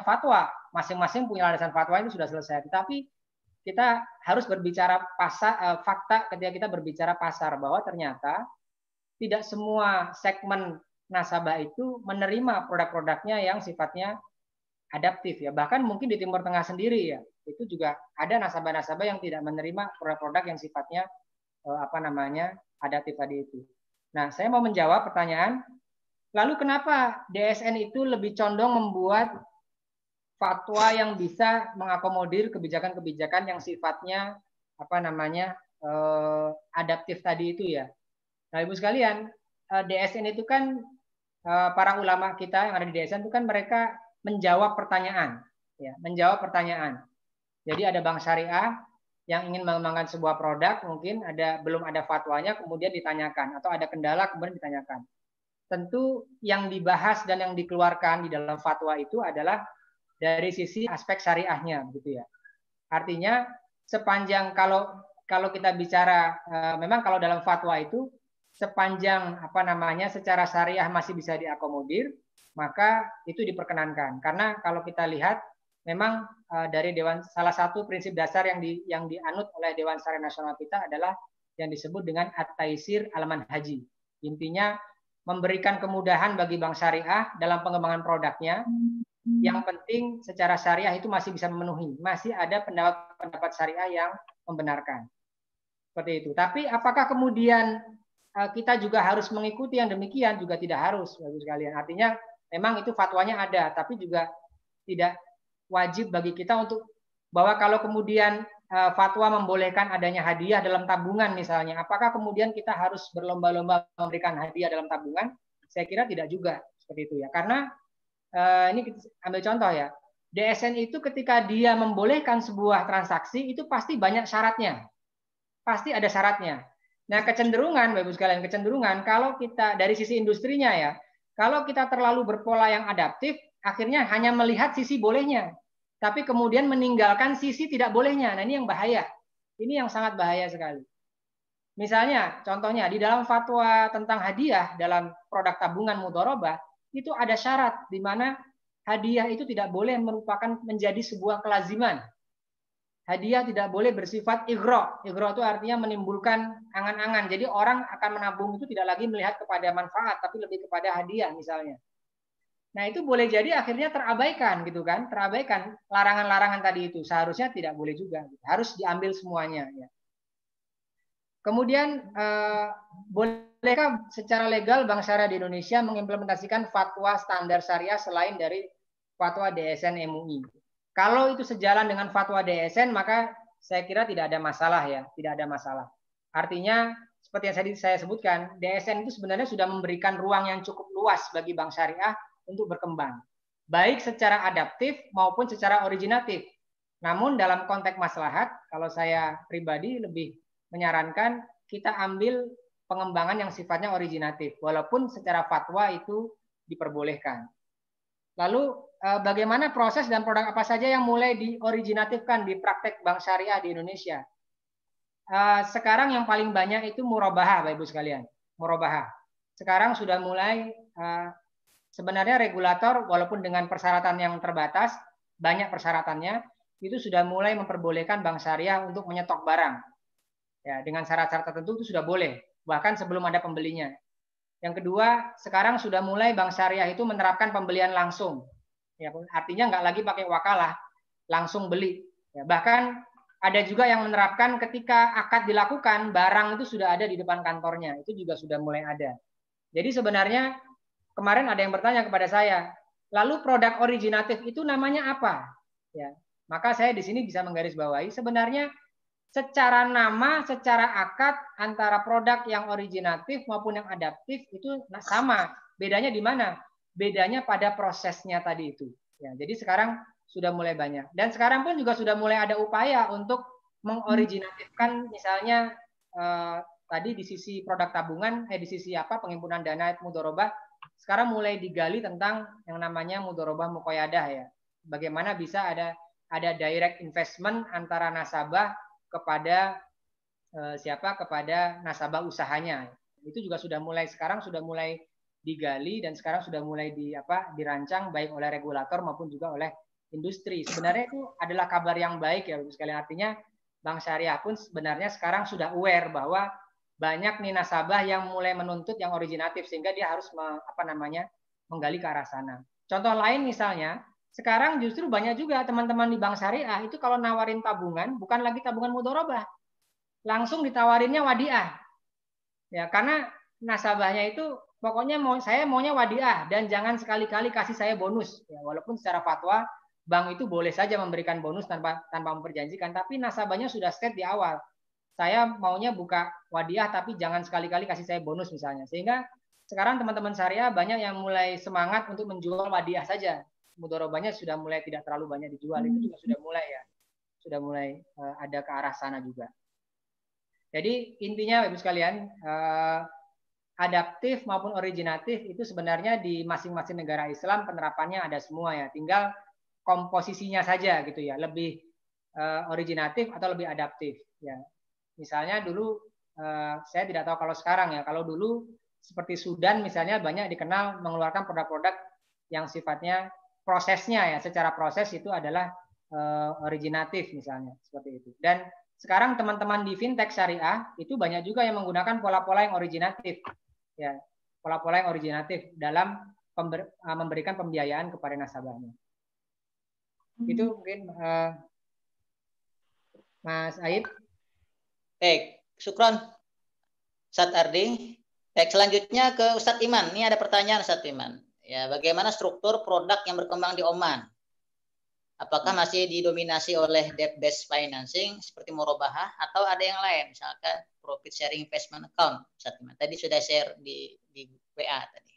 fatwa. Masing-masing punya landasan fatwa, itu sudah selesai. Tetapi kita harus berbicara fakta ketika kita berbicara pasar, bahwa ternyata tidak semua segmen nasabah itu menerima produk-produknya yang sifatnya adaptif ya. Bahkan mungkin di Timur Tengah sendiri ya, itu juga ada nasabah-nasabah yang tidak menerima produk-produk yang sifatnya adaptif tadi itu. Nah, saya mau menjawab pertanyaan, lalu kenapa DSN itu lebih condong membuat fatwa yang bisa mengakomodir kebijakan-kebijakan yang sifatnya adaptif tadi itu ya. Nah, Ibu sekalian, DSN itu kan para ulama kita yang ada di DSN itu kan mereka menjawab pertanyaan, ya, menjawab pertanyaan. Jadi ada bank syariah yang ingin mengembangkan sebuah produk, mungkin belum ada fatwanya, kemudian ditanyakan, atau ada kendala kemudian ditanyakan. Tentu yang dibahas dan yang dikeluarkan di dalam fatwa itu adalah dari sisi aspek syariahnya, begitu ya. Artinya sepanjang kalau kita bicara memang kalau dalam fatwa itu sepanjang secara syariah masih bisa diakomodir, maka itu diperkenankan. Karena kalau kita lihat memang dari salah satu prinsip dasar yang dianut oleh Dewan Syariah Nasional kita adalah yang disebut dengan at-taisir al-manhaji. Intinya memberikan kemudahan bagi bank syariah dalam pengembangan produknya. Yang penting secara syariah itu masih bisa memenuhi, masih ada pendapat syariah yang membenarkan. Seperti itu. Tapi apakah kemudian kita juga harus mengikuti yang demikian? Juga tidak harus, Bapak sekalian. Artinya memang itu fatwanya ada, tapi juga tidak wajib bagi kita untuk bahwa kalau kemudian fatwa membolehkan adanya hadiah dalam tabungan misalnya, apakah kemudian kita harus berlomba-lomba memberikan hadiah dalam tabungan? Saya kira tidak juga seperti itu ya. Karena ini kita ambil contoh ya, DSN itu ketika dia membolehkan sebuah transaksi itu pasti banyak syaratnya, pasti ada syaratnya. Nah, kecenderungan Bapak Ibu sekalian, kecenderungan kalau kita dari sisi industrinya ya, kalau kita terlalu berpola yang adaptif, akhirnya hanya melihat sisi bolehnya, tapi kemudian meninggalkan sisi tidak bolehnya. Nah, ini yang bahaya. Ini yang sangat bahaya sekali. Misalnya, contohnya di dalam fatwa tentang hadiah dalam produk tabungan mudharabah itu ada syarat di mana hadiah itu tidak boleh merupakan menjadi sebuah kelaziman. Hadiah tidak boleh bersifat ighra. Ighra itu artinya menimbulkan angan-angan. Jadi orang akan menabung itu tidak lagi melihat kepada manfaat, tapi lebih kepada hadiah misalnya. Nah, itu boleh jadi akhirnya terabaikan gitu kan, terabaikan larangan-larangan tadi itu. Seharusnya tidak boleh juga, harus diambil semuanya ya. Kemudian bolehkah secara legal Bank Syariah di Indonesia mengimplementasikan fatwa standar syariah selain dari fatwa DSN MUI? Kalau itu sejalan dengan fatwa DSN, maka saya kira tidak ada masalah ya, tidak ada masalah. Artinya seperti yang tadi saya sebutkan, DSN itu sebenarnya sudah memberikan ruang yang cukup luas bagi bank syariah untuk berkembang, baik secara adaptif maupun secara originatif. Namun dalam konteks maslahat, kalau saya pribadi lebih menyarankan kita ambil pengembangan yang sifatnya originatif, walaupun secara fatwa itu diperbolehkan. Lalu bagaimana proses dan produk apa saja yang mulai dioriginatifkan di praktek bank syariah di Indonesia? Sekarang yang paling banyak itu murabahah, Bapak Ibu sekalian. Murabahah. Sekarang sudah mulai sebenarnya regulator walaupun dengan persyaratan yang terbatas, banyak persyaratannya, itu sudah mulai memperbolehkan bank syariah untuk menyetok barang. Ya, dengan syarat-syarat tertentu itu sudah boleh, bahkan sebelum ada pembelinya. Yang kedua, sekarang sudah mulai bank syariah itu menerapkan pembelian langsung. Ya, artinya nggak lagi pakai wakalah, langsung beli. Ya, bahkan ada juga yang menerapkan ketika akad dilakukan, barang itu sudah ada di depan kantornya. Itu juga sudah mulai ada. Jadi sebenarnya kemarin ada yang bertanya kepada saya, lalu produk originatif itu namanya apa? Ya, maka saya di sini bisa menggarisbawahi sebenarnya secara nama, secara akad antara produk yang originatif maupun yang adaptif itu sama. Bedanya di mana? Bedanya pada prosesnya tadi itu. Ya, jadi sekarang sudah mulai banyak. Dan sekarang pun juga sudah mulai ada upaya untuk mengoriginatifkan misalnya tadi di sisi produk tabungan, di sisi penghimpunan dana mudharabah, sekarang mulai digali tentang yang namanya mudharabah muqayyadah ya. Bagaimana bisa ada direct investment antara nasabah kepada kepada nasabah usahanya. Itu juga sudah mulai sekarang sudah mulai digali dan sekarang sudah mulai dirancang baik oleh regulator maupun juga oleh industri. Sebenarnya itu adalah kabar yang baik ya Bapak sekalian. Artinya Bank Syariah pun sebenarnya sekarang sudah aware bahwa banyak nih nasabah yang mulai menuntut yang originatif sehingga dia harus menggali ke arah sana. Contoh lain misalnya, sekarang justru banyak juga teman-teman di Bank Syariah itu kalau nawarin tabungan bukan lagi tabungan mudharabah, langsung ditawarinnya wadiah. Ya, karena nasabahnya itu pokoknya saya maunya wadiah dan jangan sekali-kali kasih saya bonus. Ya, walaupun secara fatwa bank itu boleh saja memberikan bonus tanpa memperjanjikan, tapi nasabahnya sudah set di awal. Saya maunya buka wadiah tapi jangan sekali-kali kasih saya bonus misalnya. Sehingga sekarang teman-teman syariah banyak yang mulai semangat untuk menjual wadiah saja. Mudharabahnya sudah mulai tidak terlalu banyak dijual. Itu juga sudah mulai ya. Sudah mulai ada ke arah sana juga. Jadi intinya Ibu sekalian, adaptif maupun originatif itu sebenarnya di masing-masing negara Islam penerapannya ada semua ya. Tinggal komposisinya saja gitu ya. Lebih originatif atau lebih adaptif ya. Misalnya dulu saya tidak tahu kalau sekarang ya. Kalau dulu seperti Sudan misalnya banyak dikenal mengeluarkan produk-produk yang sifatnya prosesnya ya, secara proses itu adalah originatif misalnya seperti itu. Dan sekarang teman-teman di fintech syariah itu banyak juga yang menggunakan pola-pola yang originatif ya, pola-pola yang originatif dalam memberikan pembiayaan kepada nasabahnya. Itu mungkin Mas Aib. Baik, syukron Ustadz Ardi. Baik, selanjutnya ke Ustadz Iman. Ini ada pertanyaan Ustadz Iman. Ya, bagaimana struktur produk yang berkembang di Oman? Apakah masih didominasi oleh debt-based financing seperti murabahah atau ada yang lain, misalkan profit sharing investment account? Ustadz Iman tadi sudah share di WA tadi.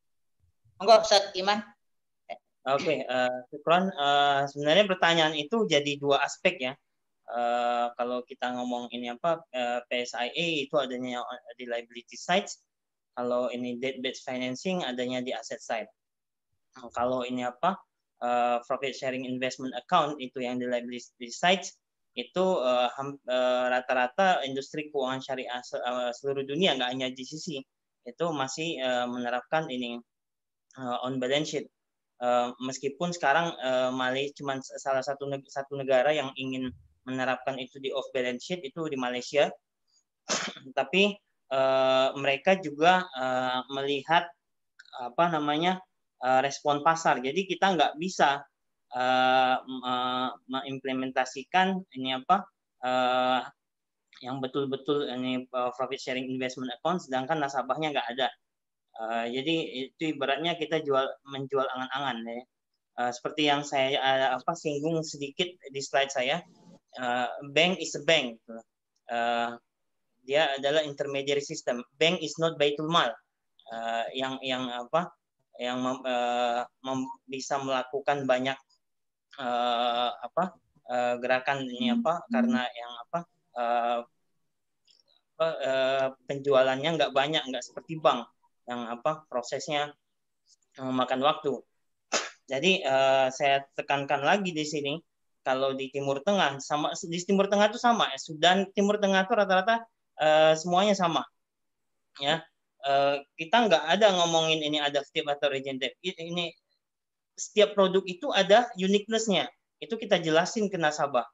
Monggo Ustadz Iman. Oke, syukron. Sebenarnya pertanyaan itu jadi dua aspek ya. Kalau kita ngomong ini PSIA itu adanya di liability side. Kalau ini debt-based financing adanya di asset side. Kalau ini profit sharing investment account itu yang di liability sides itu rata-rata industri keuangan syariah seluruh dunia, nggak hanya GCC, itu masih menerapkan ini on balance sheet. Meskipun sekarang Malaysia cuma salah satu negara yang ingin menerapkan itu di off balance sheet itu di Malaysia, tapi mereka juga melihat respon pasar. Jadi kita nggak bisa mengimplementasikan ini yang betul-betul ini profit sharing investment account, sedangkan nasabahnya nggak ada. Jadi itu ibaratnya kita menjual angan-angan ya. Seperti yang saya singgung sedikit di slide saya, bank is a bank. Dia adalah intermediary system. Bank is not baitul mal. Yang bisa melakukan banyak gerakan ini karena yang penjualannya nggak banyak, nggak seperti bank yang prosesnya memakan waktu. Jadi saya tekankan lagi di sini, kalau di Timur Tengah sama, di Timur Tengah itu sama, Sudan Timur Tengah itu rata-rata semuanya sama, ya. Kita nggak ada ngomongin ini adaptif atau regeneratif. Ini setiap produk itu ada uniqueness-nya. Itu kita jelasin ke nasabah.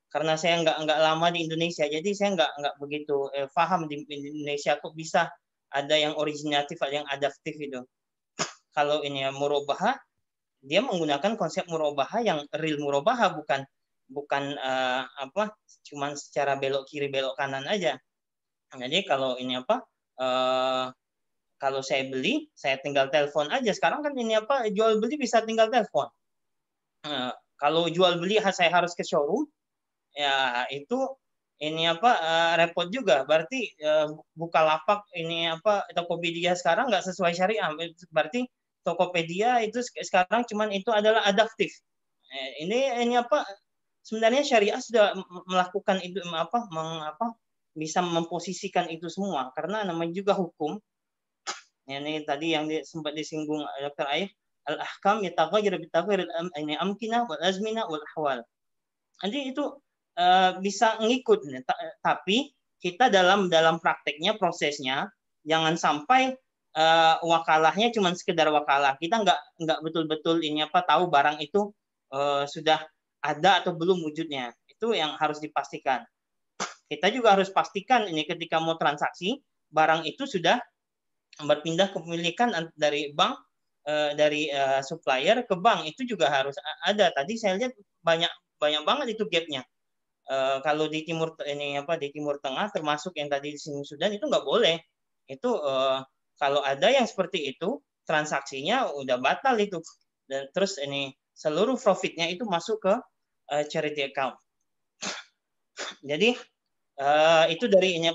Karena saya nggak lama di Indonesia, jadi saya nggak begitu paham di Indonesia kok bisa ada yang originatif, ada yang adaptif itu. Kalau ini murabahah, dia menggunakan konsep murabahah yang real murabahah, bukan cuman secara belok kiri belok kanan aja. Jadi kalau ini kalau saya beli, saya tinggal telepon aja. Sekarang kan ini jual beli bisa tinggal telepon. Kalau jual beli saya harus ke showroom, ya itu ini repot juga. Berarti Bukalapak ini Tokopedia sekarang nggak sesuai syariah. Berarti Tokopedia itu sekarang cuman itu adalah adaptif. Ini sebenarnya syariah sudah melakukan itu bisa memposisikan itu semua, karena namanya juga hukum. Ini tadi yang sempat disinggung Dr. Aif, al-ahkam yataghayyar bitaghayyur al-amkinah wal azminah wal ahwal. Jadi itu bisa ngikut, tapi kita dalam prakteknya, prosesnya jangan sampai wakalahnya cuma sekedar wakalah. Kita nggak betul-betul ini tahu barang itu sudah ada atau belum wujudnya. Itu yang harus dipastikan. Kita juga harus pastikan ini ketika mau transaksi, barang itu sudah berpindah kepemilikan dari bank, dari supplier ke bank, itu juga harus ada. Tadi saya lihat banyak banget itu gapnya. Kalau di Timur di Timur Tengah, termasuk yang tadi di sini Sudan, itu nggak boleh. Itu kalau ada yang seperti itu, transaksinya udah batal itu. Dan terus ini seluruh profitnya itu masuk ke charity account. Jadi itu dari ini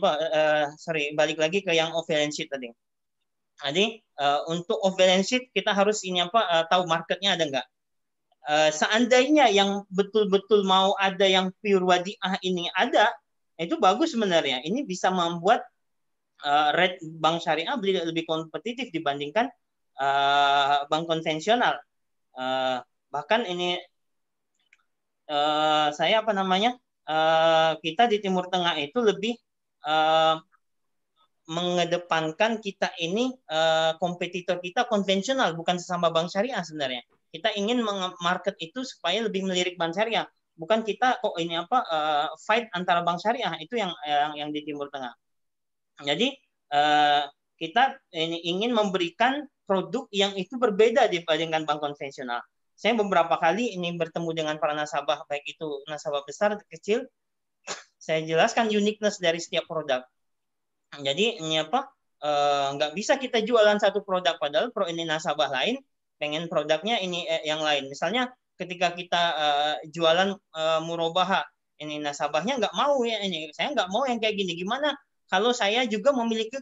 balik lagi ke yang off balance sheet tadi. Jadi untuk off balance sheet kita harus ini tahu marketnya ada nggak. Seandainya yang betul-betul mau ada yang pure wadiah ini ada, itu bagus sebenarnya. Ini bisa membuat rate bank syariah lebih kompetitif dibandingkan bank konvensional. Bahkan ini saya kita di Timur Tengah itu lebih mengedepankan kita ini kompetitor kita konvensional, bukan sesama bank syariah sebenarnya. Kita ingin market itu supaya lebih melirik bank syariah, bukan kita kok ini fight antara bank syariah. Itu yang di Timur Tengah. Jadi kita ini ingin memberikan produk yang itu berbeda dibandingkan bank konvensional. Saya beberapa kali ini bertemu dengan para nasabah, baik itu nasabah besar atau kecil, saya jelaskan uniqueness dari setiap produk. Jadi ini nggak bisa kita jualan satu produk, padahal ini nasabah lain pengen produknya ini yang lain. Misalnya ketika kita jualan murabahah, ini nasabahnya nggak mau ya, ini saya nggak mau yang kayak gini. Gimana kalau saya juga memiliki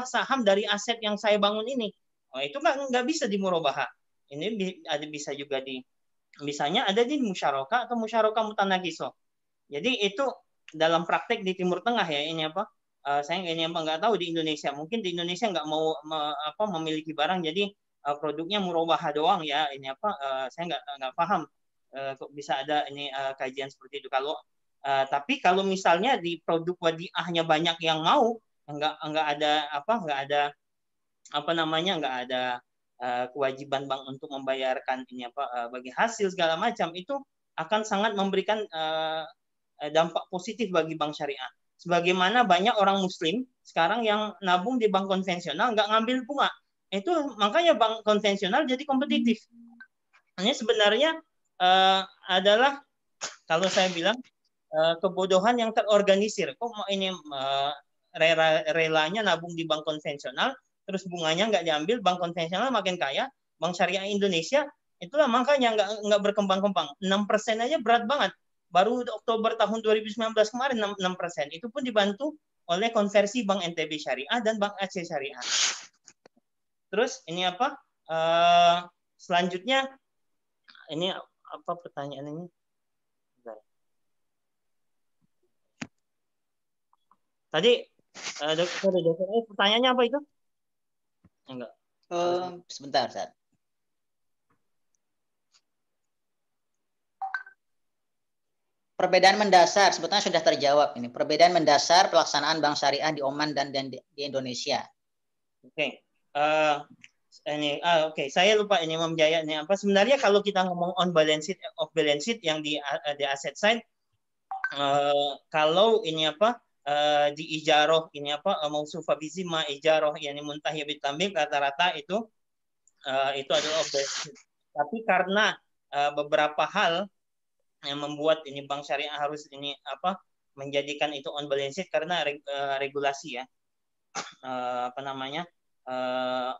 saham dari aset yang saya bangun ini? Itu nggak bisa di murabahah. Ini bisa juga misalnya ada di musyarakah atau musyarakah mutanakisoh. Jadi itu dalam praktek di Timur Tengah ya ini saya ini nggak tahu di Indonesia. Mungkin di Indonesia nggak mau memiliki barang, jadi produknya murabahah doang ya. Ini apa? Saya nggak paham kok bisa ada ini kajian seperti itu. Tapi kalau misalnya di produk wadiahnya banyak yang mau, nggak ada nggak ada kewajiban bank untuk membayarkan ini bagi hasil segala macam, itu akan sangat memberikan dampak positif bagi bank syariah. Sebagaimana banyak orang muslim sekarang yang nabung di bank konvensional nggak ngambil bunga. Itu makanya bank konvensional jadi kompetitif. Ini sebenarnya adalah kalau saya bilang kebodohan yang terorganisir. Kok ini relanya nabung di bank konvensional, terus bunganya nggak diambil, bank konvensional makin kaya, bank syariah Indonesia itulah makanya nggak berkembang-kembang. 6% aja berat banget. Baru Oktober tahun 2019 kemarin 6%. Itu pun dibantu oleh konversi Bank NTB Syariah dan Bank Aceh Syariah. Terus ini apa? Selanjutnya ini apa pertanyaannya? Tadi dokter, pertanyaannya apa itu? Enggak. Sebentar, Ustaz. Perbedaan mendasar sebetulnya sudah terjawab ini. Perbedaan mendasar pelaksanaan bank syariah di Oman dan di Indonesia. Oke. Oke. Saya lupa ini Imam Jaya ini apa. Sebenarnya kalau kita ngomong on balance sheet, off balance sheet yang di asset side, kalau ini apa di ijaroh ini apa mausufa bizimma ijaroh yani muntahi bitamlik rata-rata itu adalah off balance sheet. Tapi karena beberapa hal yang membuat ini bank syariah harus ini apa menjadikan itu on balance sheet karena regulasi ya.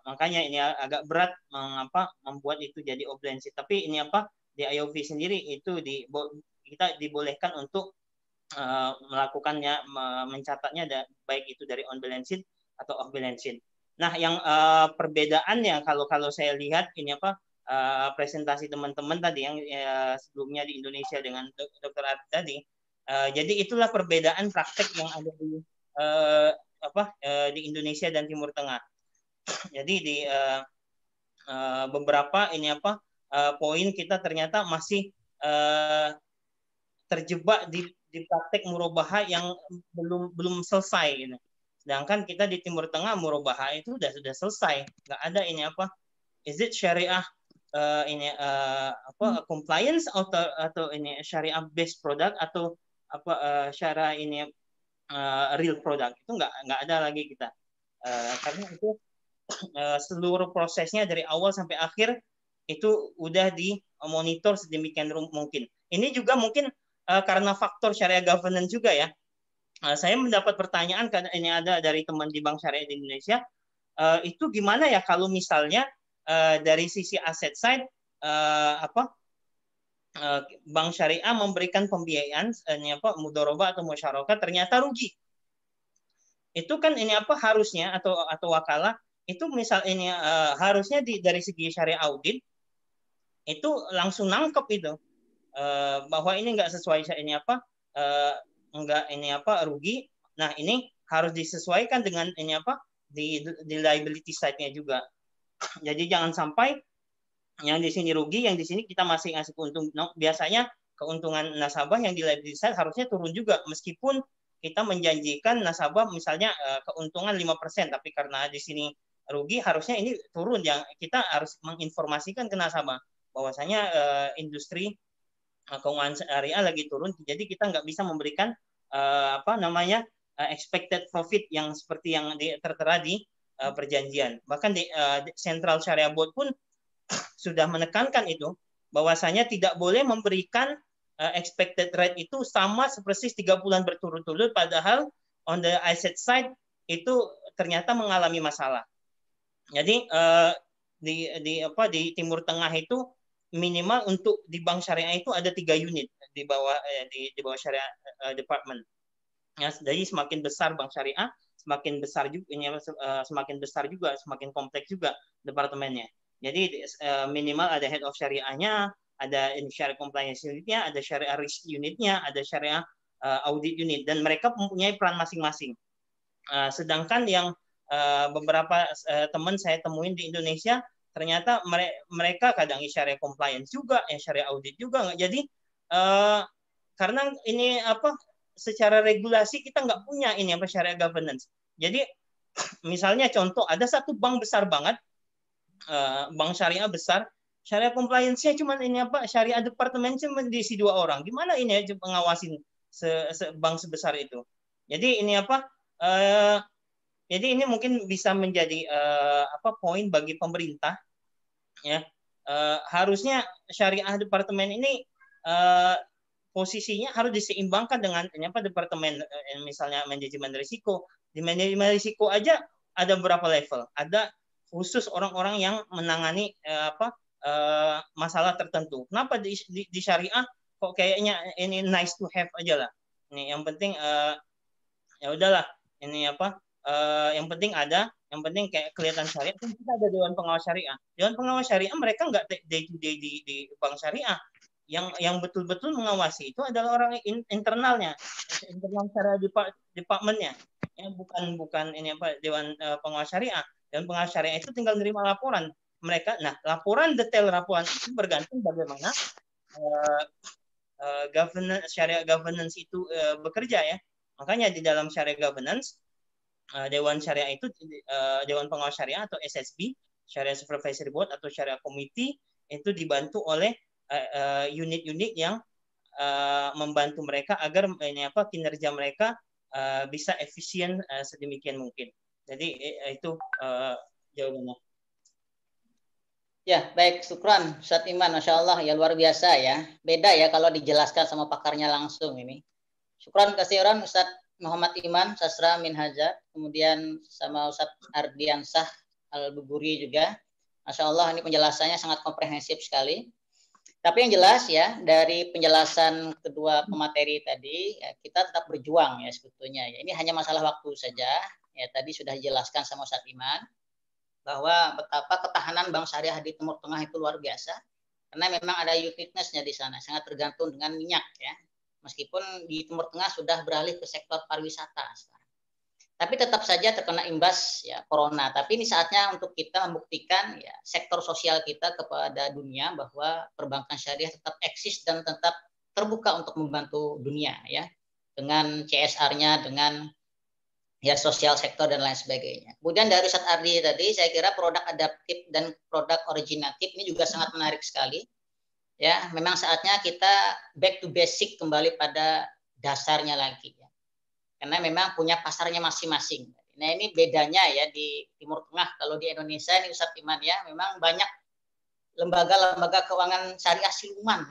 Makanya ini agak berat membuat itu jadi off balance sheet. Tapi ini apa di IOV sendiri itu kita dibolehkan untuk melakukannya, mencatatnya baik itu dari on balance sheet atau off balance sheet. Nah, yang perbedaannya kalau saya lihat ini apa presentasi teman-teman tadi yang sebelumnya di Indonesia dengan Dr. Arif tadi, jadi itulah perbedaan praktek yang ada di Indonesia dan Timur Tengah. Jadi di beberapa ini poin kita ternyata masih terjebak di praktek murabahah yang belum selesai gitu. Sedangkan kita di Timur Tengah murabahah itu sudah selesai, nggak ada ini is it syariah compliance atau ini syariah based product atau syariah ini real product, itu nggak ada lagi kita karena itu seluruh prosesnya dari awal sampai akhir itu udah dimonitor sedemikian mungkin. Ini juga mungkin karena faktor syariah governance juga ya. Saya mendapat pertanyaan karena ini ada dari teman di Bank Syariah di Indonesia, itu gimana ya kalau misalnya dari sisi aset side bank syariah memberikan pembiayaan mudharabah atau musyarakah ternyata rugi. Itu kan ini harusnya atau wakalah itu misal ini harusnya dari segi syariah audit itu langsung nangkep itu bahwa ini nggak sesuai ini nggak ini rugi. Nah, ini harus disesuaikan dengan ini di liability side-nya juga. Jadi jangan sampai yang di sini rugi, yang di sini kita masih ngasih keuntungan. No, biasanya keuntungan nasabah yang di liability side harusnya turun juga meskipun kita menjanjikan nasabah misalnya keuntungan 5%, tapi karena di sini rugi harusnya ini turun. Yang kita harus menginformasikan ke nasabah bahwasanya industri keuangan syariah lagi turun, jadi kita nggak bisa memberikan expected profit yang seperti yang tertera di perjanjian. Bahkan di Central Sharia Board pun sudah menekankan itu, bahwasanya tidak boleh memberikan expected rate itu sama persis 3 bulan berturut-turut, padahal on the asset side itu ternyata mengalami masalah. Jadi di Timur Tengah itu minimal untuk di bank syariah itu ada 3 unit di bawah syariah department. Ya, jadi semakin besar bank syariah, semakin besar juga semakin kompleks juga departemennya. Jadi minimal ada head of syariahnya, ada syariah compliance unitnya, ada syariah risk unitnya, ada syariah audit unit, dan mereka mempunyai peran masing-masing. Sedangkan yang beberapa teman saya temuin di Indonesia ternyata mereka kadang syariah compliance juga, syariah audit juga nggak. Jadi karena ini apa, secara regulasi kita nggak punya ini apa syariah governance. Jadi misalnya contoh, ada satu bank besar banget, bank syariah besar, syariah compliance-nya cuma ini apa, syariah departemen cuma diisi 2 orang. Gimana ini ya pengawasin bank sebesar itu? Jadi ini apa? Jadi ini mungkin bisa menjadi apa poin bagi pemerintah, ya. Harusnya syariah departemen ini posisinya harus diseimbangkan dengan apa departemen misalnya manajemen risiko. Di manajemen risiko aja ada berapa level? Ada khusus orang-orang yang menangani masalah tertentu. Kenapa di syariah kok kayaknya ini nice to have aja lah. Ini yang penting ya udahlah, ini apa? Yang penting ada, yang penting kayak kelihatan syariah. Kan kita ada Dewan Pengawas Syariah. Dewan Pengawas Syariah mereka nggak day to day di bank syariah. Yang betul-betul mengawasi itu adalah orang internalnya, internal syariah departemennya. Ya, bukan ini apa Dewan Pengawas Syariah. Dewan Pengawas Syariah itu tinggal menerima laporan mereka. Nah, detail laporan itu bergantung bagaimana syariah governance itu bekerja, ya. Makanya di dalam syariah governance, Dewan Syariah itu Dewan Pengawas Syariah atau SSB, Syariah Supervisory Board atau Syariah Committee, itu dibantu oleh unit-unit yang membantu mereka agar ini apa kinerja mereka bisa efisien sedemikian mungkin. Jadi itu jawabannya. Ya, baik, syukran Ustaz Iman, Masya Allah, ya luar biasa ya. Beda ya kalau dijelaskan sama pakarnya langsung ini. Syukran kasiran Ustaz Muhammad Iman, Sastra Minhajat, kemudian sama Ustaz Ardiansah Al-Buburi juga. Masya Allah, ini penjelasannya sangat komprehensif sekali. Tapi yang jelas ya, dari penjelasan kedua pemateri tadi, ya, kita tetap berjuang ya sebetulnya. Ya, ini hanya masalah waktu saja. Ya, tadi sudah dijelaskan sama Ustaz Iman, bahwa betapa ketahanan Bank Syariah di Timur Tengah itu luar biasa. Karena memang ada uniqueness-nya di sana, sangat tergantung dengan minyak ya. Meskipun di Timur Tengah sudah beralih ke sektor pariwisata sekarang. Tapi tetap saja terkena imbas ya corona. Tapi ini saatnya untuk kita membuktikan ya sektor sosial kita kepada dunia bahwa perbankan syariah tetap eksis dan tetap terbuka untuk membantu dunia ya. Dengan CSR-nya, dengan ya sosial sektor dan lain sebagainya. Kemudian dari Ustaz Ardi tadi saya kira produk adaptif dan produk originatif ini juga sangat menarik sekali. Ya, memang saatnya kita back to basic, kembali pada dasarnya lagi ya. Karena memang punya pasarnya masing-masing. Nah, ini bedanya ya di Timur Tengah. Kalau di Indonesia ini Ustaz Iman ya, memang banyak lembaga-lembaga keuangan syariah siluman.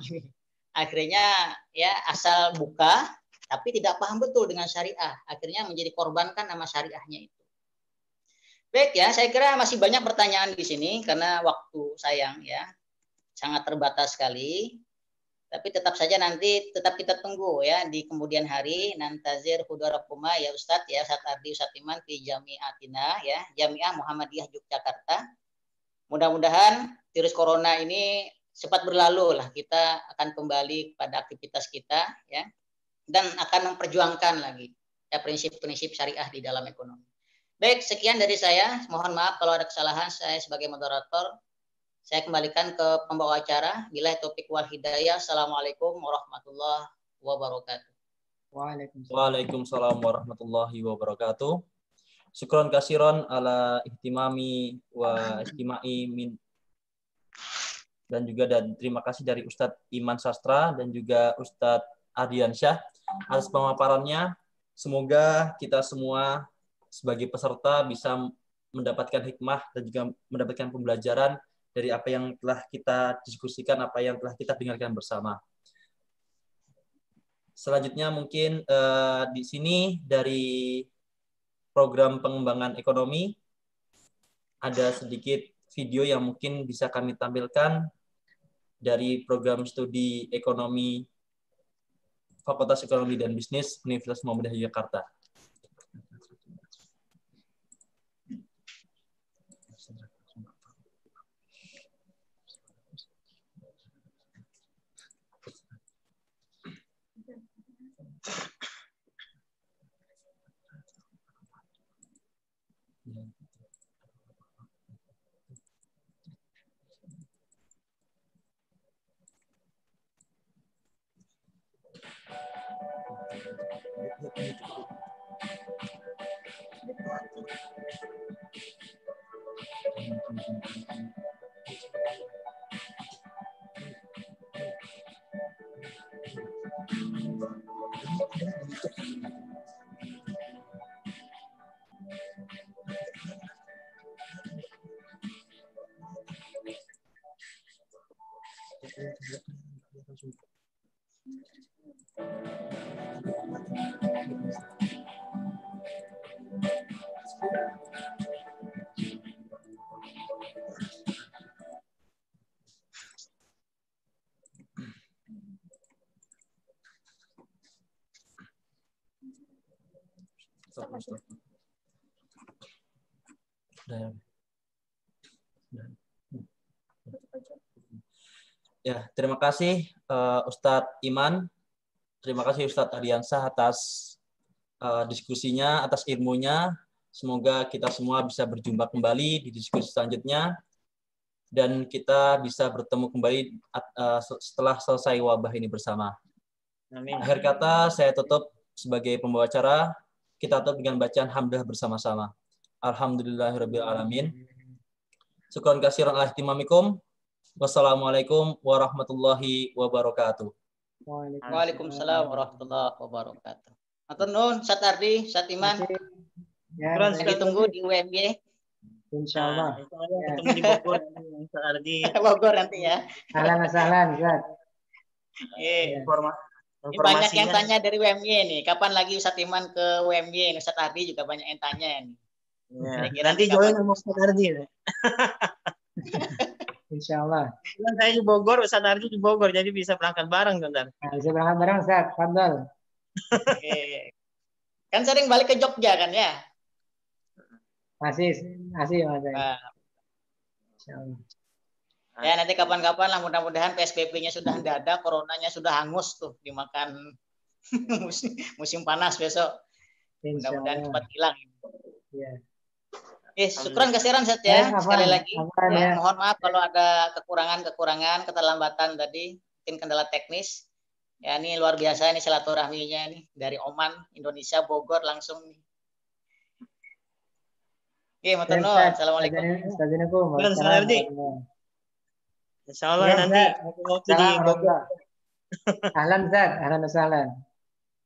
Akhirnya ya asal buka tapi tidak paham betul dengan syariah. Akhirnya menjadi korbankan nama syariahnya itu. Baik ya, saya kira masih banyak pertanyaan di sini karena waktu sayang ya. Sangat terbatas sekali. Tapi tetap saja nanti tetap kita tunggu ya di kemudian hari, nantazir hudarakuma ya Ustadz ya, Ustadz Ardi, Ustadz Iman di Jamiatina ya, Jamiah Muhammadiyah Yogyakarta. Mudah-mudahan virus corona ini cepat berlalu lah, kita akan kembali pada aktivitas kita ya, dan akan memperjuangkan lagi ya prinsip-prinsip syariah di dalam ekonomi. Baik, sekian dari saya. Mohon maaf kalau ada kesalahan, saya sebagai moderator. Saya kembalikan ke pembawa acara. Bila topik wal hidayah. Assalamualaikum warahmatullahi wabarakatuh. Waalaikumsalam warahmatullahi wabarakatuh. Syukron kasiron ala ihtimami wa istima'i min. Dan terima kasih dari Ustadz Iman Sastra dan juga Ustadz Ardiansyah atas pemaparannya. Semoga kita semua sebagai peserta bisa mendapatkan hikmah dan juga mendapatkan pembelajaran dari apa yang telah kita diskusikan, apa yang telah kita dengarkan bersama. Selanjutnya mungkin di sini dari program pengembangan ekonomi ada sedikit video yang mungkin bisa kami tampilkan dari program studi ekonomi Fakultas Ekonomi dan Bisnis Universitas Muhammadiyah Yogyakarta. Ya, terima kasih Ustadz Iman, terima kasih Ustadz Ardiansah atas diskusinya, atas ilmunya. Semoga kita semua bisa berjumpa kembali di diskusi selanjutnya dan kita bisa bertemu kembali setelah selesai wabah ini bersama. Amin. Akhir kata saya tutup sebagai pembawa acara, kita tutup dengan bacaan hamdalah bersama-sama. Alhamdulillahirabbil alamin. Syukran katsiran ala ihtimamikum. Wassalamualaikum warahmatullahi wabarakatuh. Waalaikumsalam warahmatullahi wabarakatuh. Matur nuwun Ustaz Ardi, Ustaz Iman. Ya, Lagi tunggu di UMY. insya Allah. Ketemu di Bogor Ustaz Ardi. Bogor nanti ya. Ahlan sahlan, Ustaz. Ini banyak yang Informasinya tanya dari UMY nih. Kapan lagi Ustaz Iman ke UMY? Ustaz Ardi juga banyak yang tanya nih. ya. Nanti join sama Ustaz Ardi. Insya Allah. Saya di Bogor, Ustaz Ardi di Bogor, jadi bisa berangkat bareng, Ustaz. Nah, bisa berangkat bareng, Ustaz. Fadol. Oke. Kan sering balik ke Jogja kan ya? Masih Mas. Nah, Insya Allah. ya nanti kapan-kapan lah mudah-mudahan PSBB-nya sudah tidak ada, coronanya sudah hangus tuh dimakan musim panas besok. Mudah-mudahan cepat hilang. Ya. Syukran kasiran Ustaz ya. Sekali lagi ya. mohon maaf kalau ada kekurangan, keterlambatan tadi, mungkin kendala teknis. Ya ini luar biasa ini silaturahminya nih dari Oman, Indonesia, Bogor langsung nih. Oke, matur nuwun. Assalamualaikum. Insyaallah nanti waktu di Bogor. Ahlan Ustaz, ahlan wasahlan.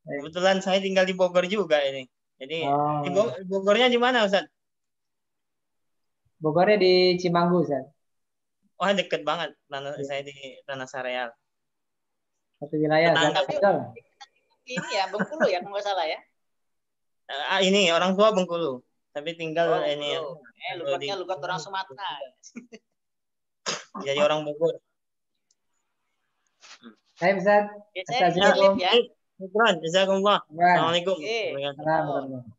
Kebetulan saya tinggal di Bogor juga ini. Jadi di Bogornya di mana, Ustaz? Bogornya di Cimanggu, Ustaz. Oh, deket banget. Saya di Tanah Sareal. Satu wilayah, Ustaz. Ini ya, Bengkulu ya, kalau nggak salah ya. Ini orang tua Bengkulu, tapi tinggal ini. Lugatnya lugat orang Sumatera. Jadi orang Bogor. Hai, Ustaz. Assalamualaikum ya. Syukran, jazakumullah. Assalamualaikum. Waalaikumsalam.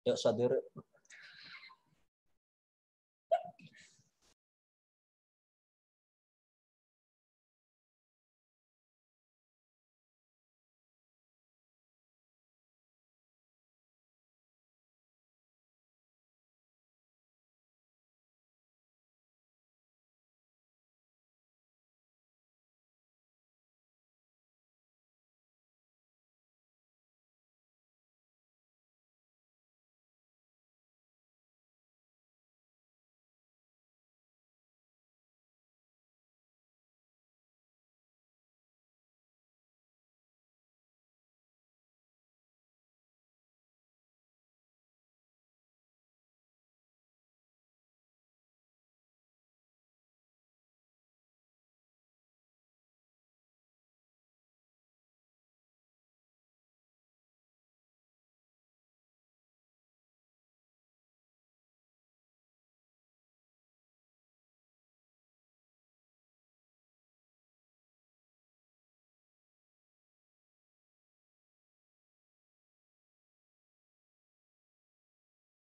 Yuk, Sadir.